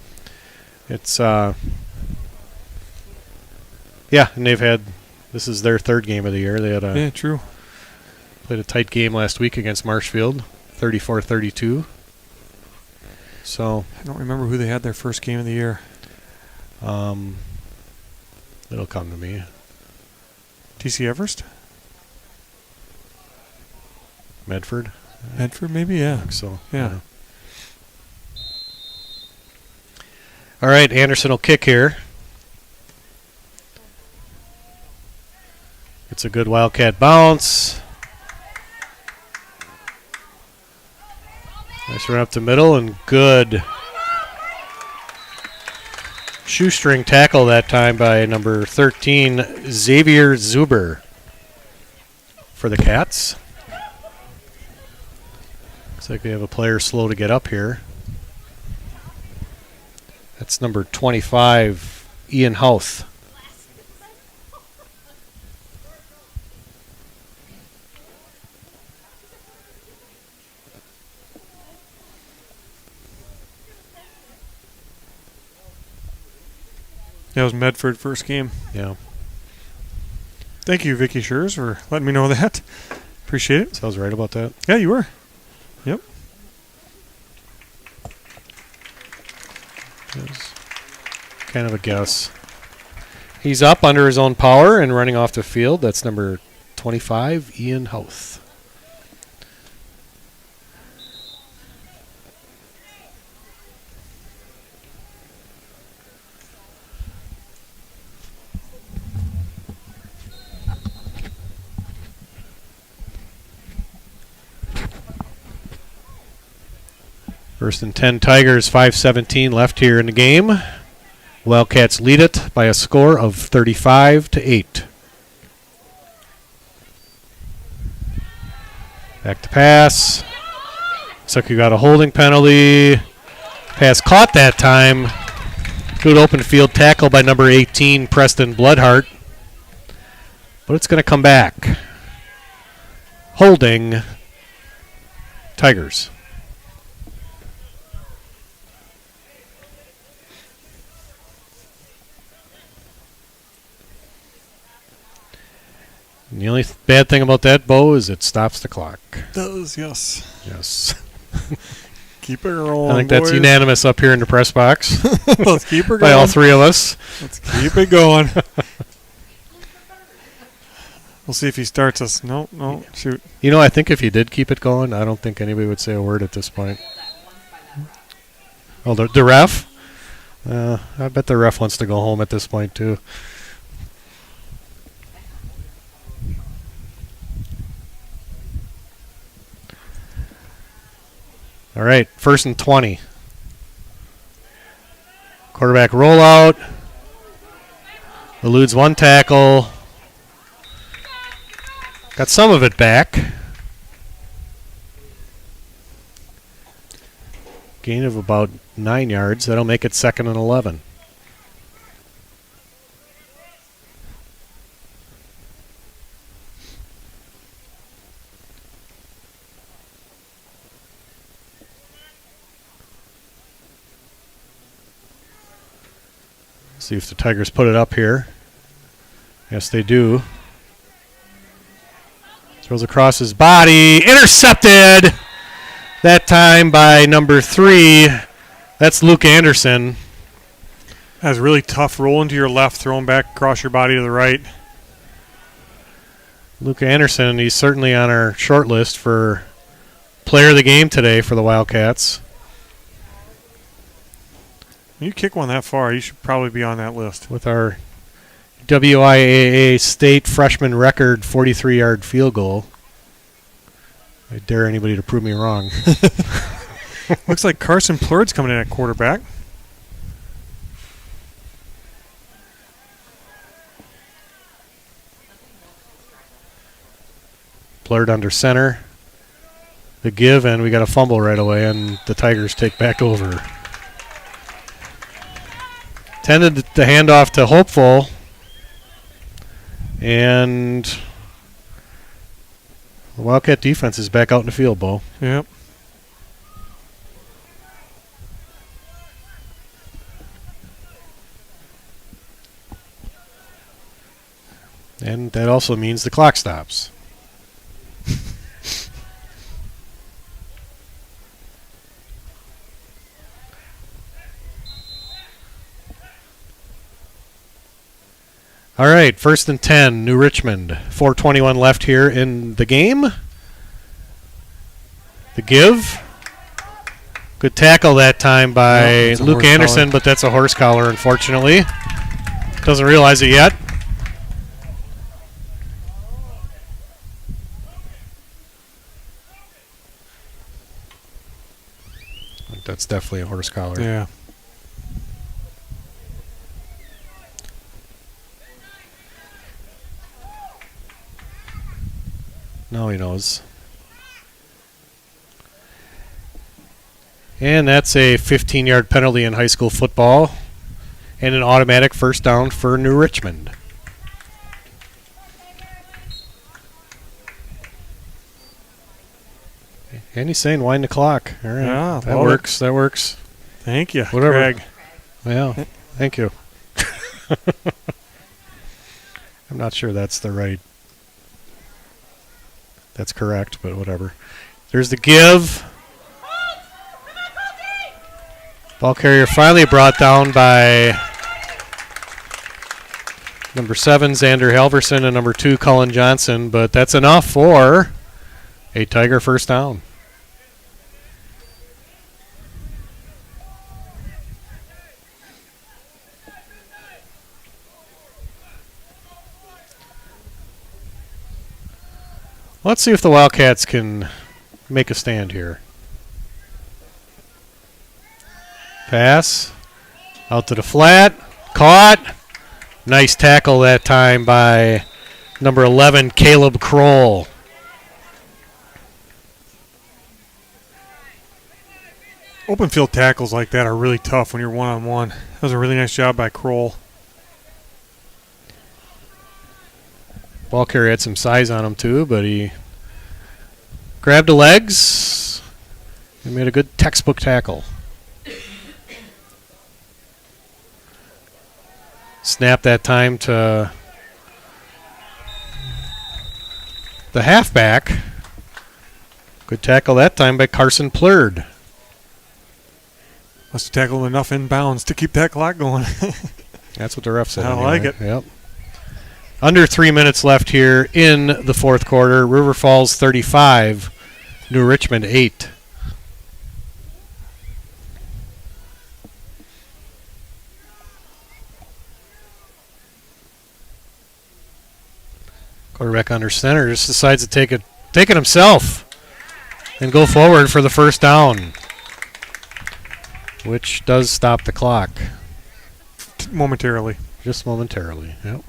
C: It's yeah, and this is their third game of the year. They had
B: Yeah, true.
C: played a tight game last week against Marshfield, 34-32. So,
B: I don't remember who they had their first game of the year.
C: it'll come to me.
B: TC Everest?
C: Medford,
B: Medford, maybe? Yeah.
C: I think so.
B: Yeah.
C: All right, Anderson will kick here. It's a good Wildcat bounce. Nice run up the middle and good shoestring tackle that time by number 13, Xavier Zuber for the Cats. Looks like they have a player slow to get up here. That's number 25, Ian Houth.
B: That was Medford first game.
C: Yeah.
B: Thank you, Vicky Schurz, for letting me know that. Appreciate it.
C: So I was right about that.
B: Yeah, you were. Yep.
C: It was kind of a guess. He's up under his own power and running off the field. That's number 25, Ian Houth. First and 10 Tigers, 5:17 left here in the game. Wildcats lead it by a score of 35-8. Back to pass. Looks like you got a holding penalty. Pass caught that time. Good open field tackle by number 18, Preston Bloodhart. But it's going to come back. Holding Tigers. And the only bad thing about that, Bo, is it stops the clock.
B: Does, yes.
C: Yes.
B: Keep it rolling,
C: I think that's
B: boys.
C: unanimous up here in the press box
B: Let's keep her
C: by
B: going.
C: all three of us.
B: Let's keep it going. We'll see if he starts us. No, shoot.
C: You know, I think if you did keep it going, I don't think anybody would say a word at this point. Oh, the ref? I bet the ref wants to go home at this point, too. All right, first and 20. Quarterback rollout. Eludes one tackle. Got some of it back. Gain of about 9 yards. That'll make it 2nd and 11. See if the Tigers put it up here. Yes, they do. Throws across his body. Intercepted! That time by number 3. That's Luke Anderson.
B: That's really tough. Rolling to your left, throwing back across your body to the right.
C: Luke Anderson, he's certainly on our short list for player of the game today for the Wildcats.
B: You kick one that far, you should probably be on that list.
C: With our WIAA state freshman record 43-yard field goal. I dare anybody to prove me wrong.
B: Looks like Carson Plurd's coming in at quarterback.
C: Plurd under center. The give, and we got a fumble right away, and the Tigers take back over. Tended the handoff to Hopeful, and the Wildcat defense is back out in the field, Bo.
B: Yep.
C: And that also means the clock stops. All right, 1st and 10, New Richmond. 4:21 left here in the game. The give. Good tackle that time by Luke Anderson, but that's a horse collar, unfortunately. Doesn't realize it yet. That's definitely a horse collar.
B: Yeah.
C: Now he knows. And that's a 15-yard penalty in high school football and an automatic first down for New Richmond. And he's saying wind the clock. All right.
B: Yeah,
C: that works. That works.
B: Thank you,
C: Whatever.
B: Greg.
C: Yeah. Thank you. I'm not sure that's that's correct, but whatever. There's the give. Ball carrier finally brought down by number 7, Xander Halverson, and number 2, Cullen Johnson, but that's enough for a Tiger first down. Let's see if the Wildcats can make a stand here. Pass. Out to the flat. Caught. Nice tackle that time by number 11, Caleb Kroll.
B: Open field tackles like that are really tough when you're one-on-one. That was a really nice job by Kroll.
C: Ball carrier had some size on him too, but he grabbed the legs and made a good textbook tackle. Snap that time to the halfback. Good tackle that time by Carson Plurd.
B: Must have tackled enough inbounds to keep that clock going.
C: That's what the ref said.
B: I
C: anyway.
B: like it.
C: Yep. Under 3 minutes left here in the fourth quarter. River Falls 35, New Richmond 8. Quarterback under center just decides to take it himself and go forward for the first down, which does stop the clock.
B: Momentarily.
C: Just momentarily, yep.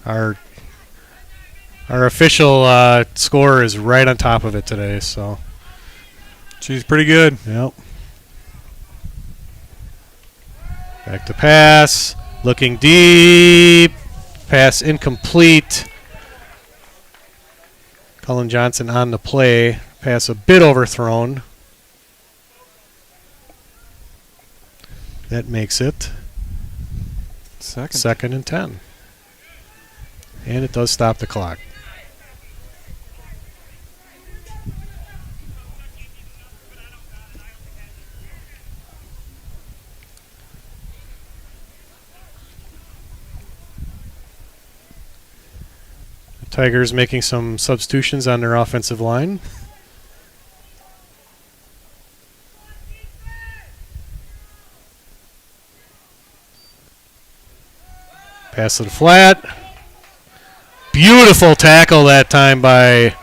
C: Our official score is right on top of it today, so.
B: She's pretty good.
C: Yep. Back to pass. Looking deep. Pass incomplete. Cullen Johnson on the play. Pass a bit overthrown. That makes it second and 10. And it does stop the clock. The Tigers making some substitutions on their offensive line. Pass to the flat. Beautiful tackle that time by,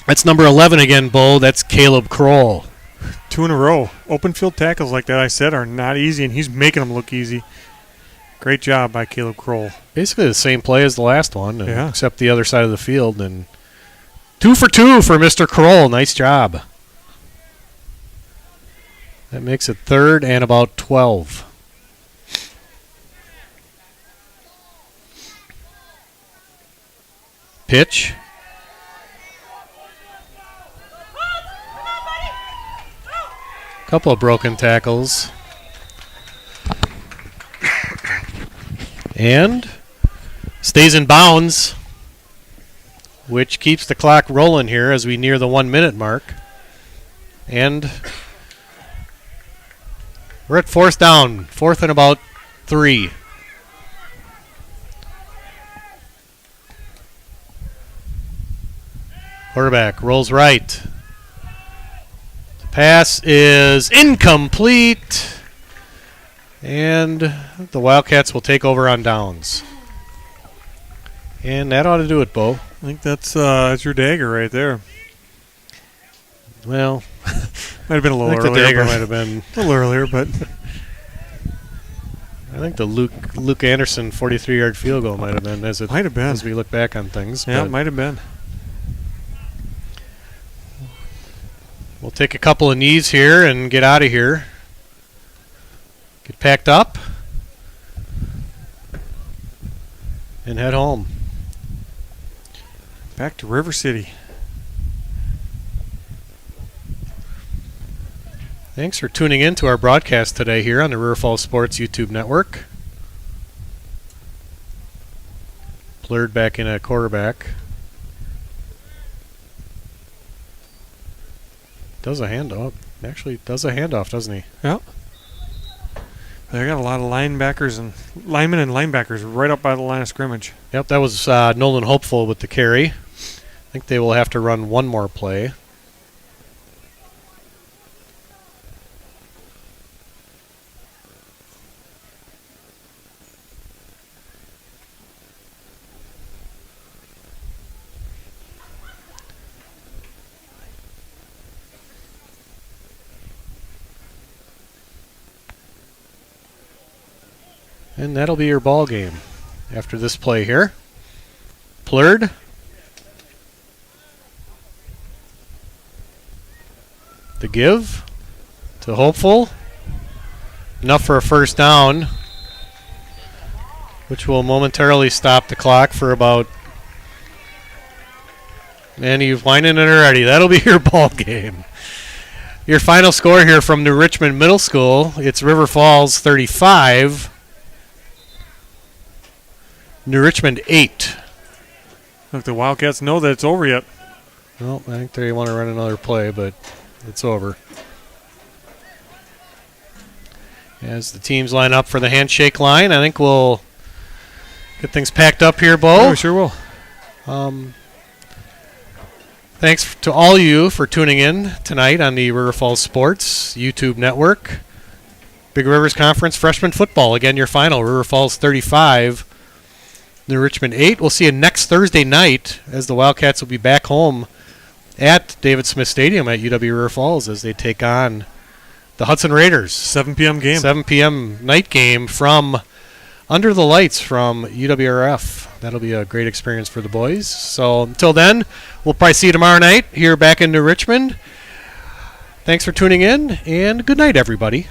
C: that's number 11 again, Bo. That's Caleb Kroll.
B: 2 in a row. Open field tackles like that, I said, are not easy, and he's making them look easy. Great job by Caleb Kroll.
C: Basically the same play as the last one,
B: Yeah.
C: except the other side of the field. And 2 for 2 for Mr. Kroll. Nice job. That makes it third and about 12. Pitch. Couple of broken tackles. And stays in bounds, which keeps the clock rolling here as we near the 1 minute mark. And we're at fourth down, fourth and about 3. Quarterback rolls right. The pass is incomplete. And the Wildcats will take over on downs. And that ought to do it, Bo.
B: I think that's your dagger right there.
C: Well,
B: might have been a little
C: I think
B: earlier.
C: the dagger might have been
B: a little earlier, but
C: I think the Luke Anderson 43-yard field goal might have been as we look back on things.
B: Yeah, it might have been.
C: We'll take a couple of knees here and get out of here. Get packed up and head home.
B: Back to River City.
C: Thanks for tuning in to our broadcast today here on the River Falls Sports YouTube network. Blurred back in at quarterback. Does a handoff. Actually does a handoff, doesn't he?
B: Yeah. They got a lot of linebackers and linemen and linebackers right up by the line of scrimmage.
C: Yep, that was Nolan Hopeful with the carry. I think they will have to run one more play. And that'll be your ball game after this play here. Plurd. The give to Hopeful. Enough for a first down, which will momentarily stop the clock for about... And you've winding it already. That'll be your ball game. Your final score here from New Richmond Middle School. It's River Falls 35. New Richmond 8.
B: Look, the Wildcats know that it's over yet.
C: Well, I think they want to run another play, but it's over. As the teams line up for the handshake line, I think we'll get things packed up here, Bo.
B: Yeah, we sure will.
C: Thanks to all you for tuning in tonight on the River Falls Sports YouTube network. Big Rivers Conference freshman football. Again, your final, River Falls 35. New Richmond 8. We'll see you next Thursday night as the Wildcats will be back home at David Smith Stadium at UW River Falls as they take on the Hudson Raiders.
B: 7 p.m. game.
C: 7 p.m. night game from under the lights from UWRF. That'll be a great experience for the boys. So until then, we'll probably see you tomorrow night here back in New Richmond. Thanks for tuning in, and good night, everybody.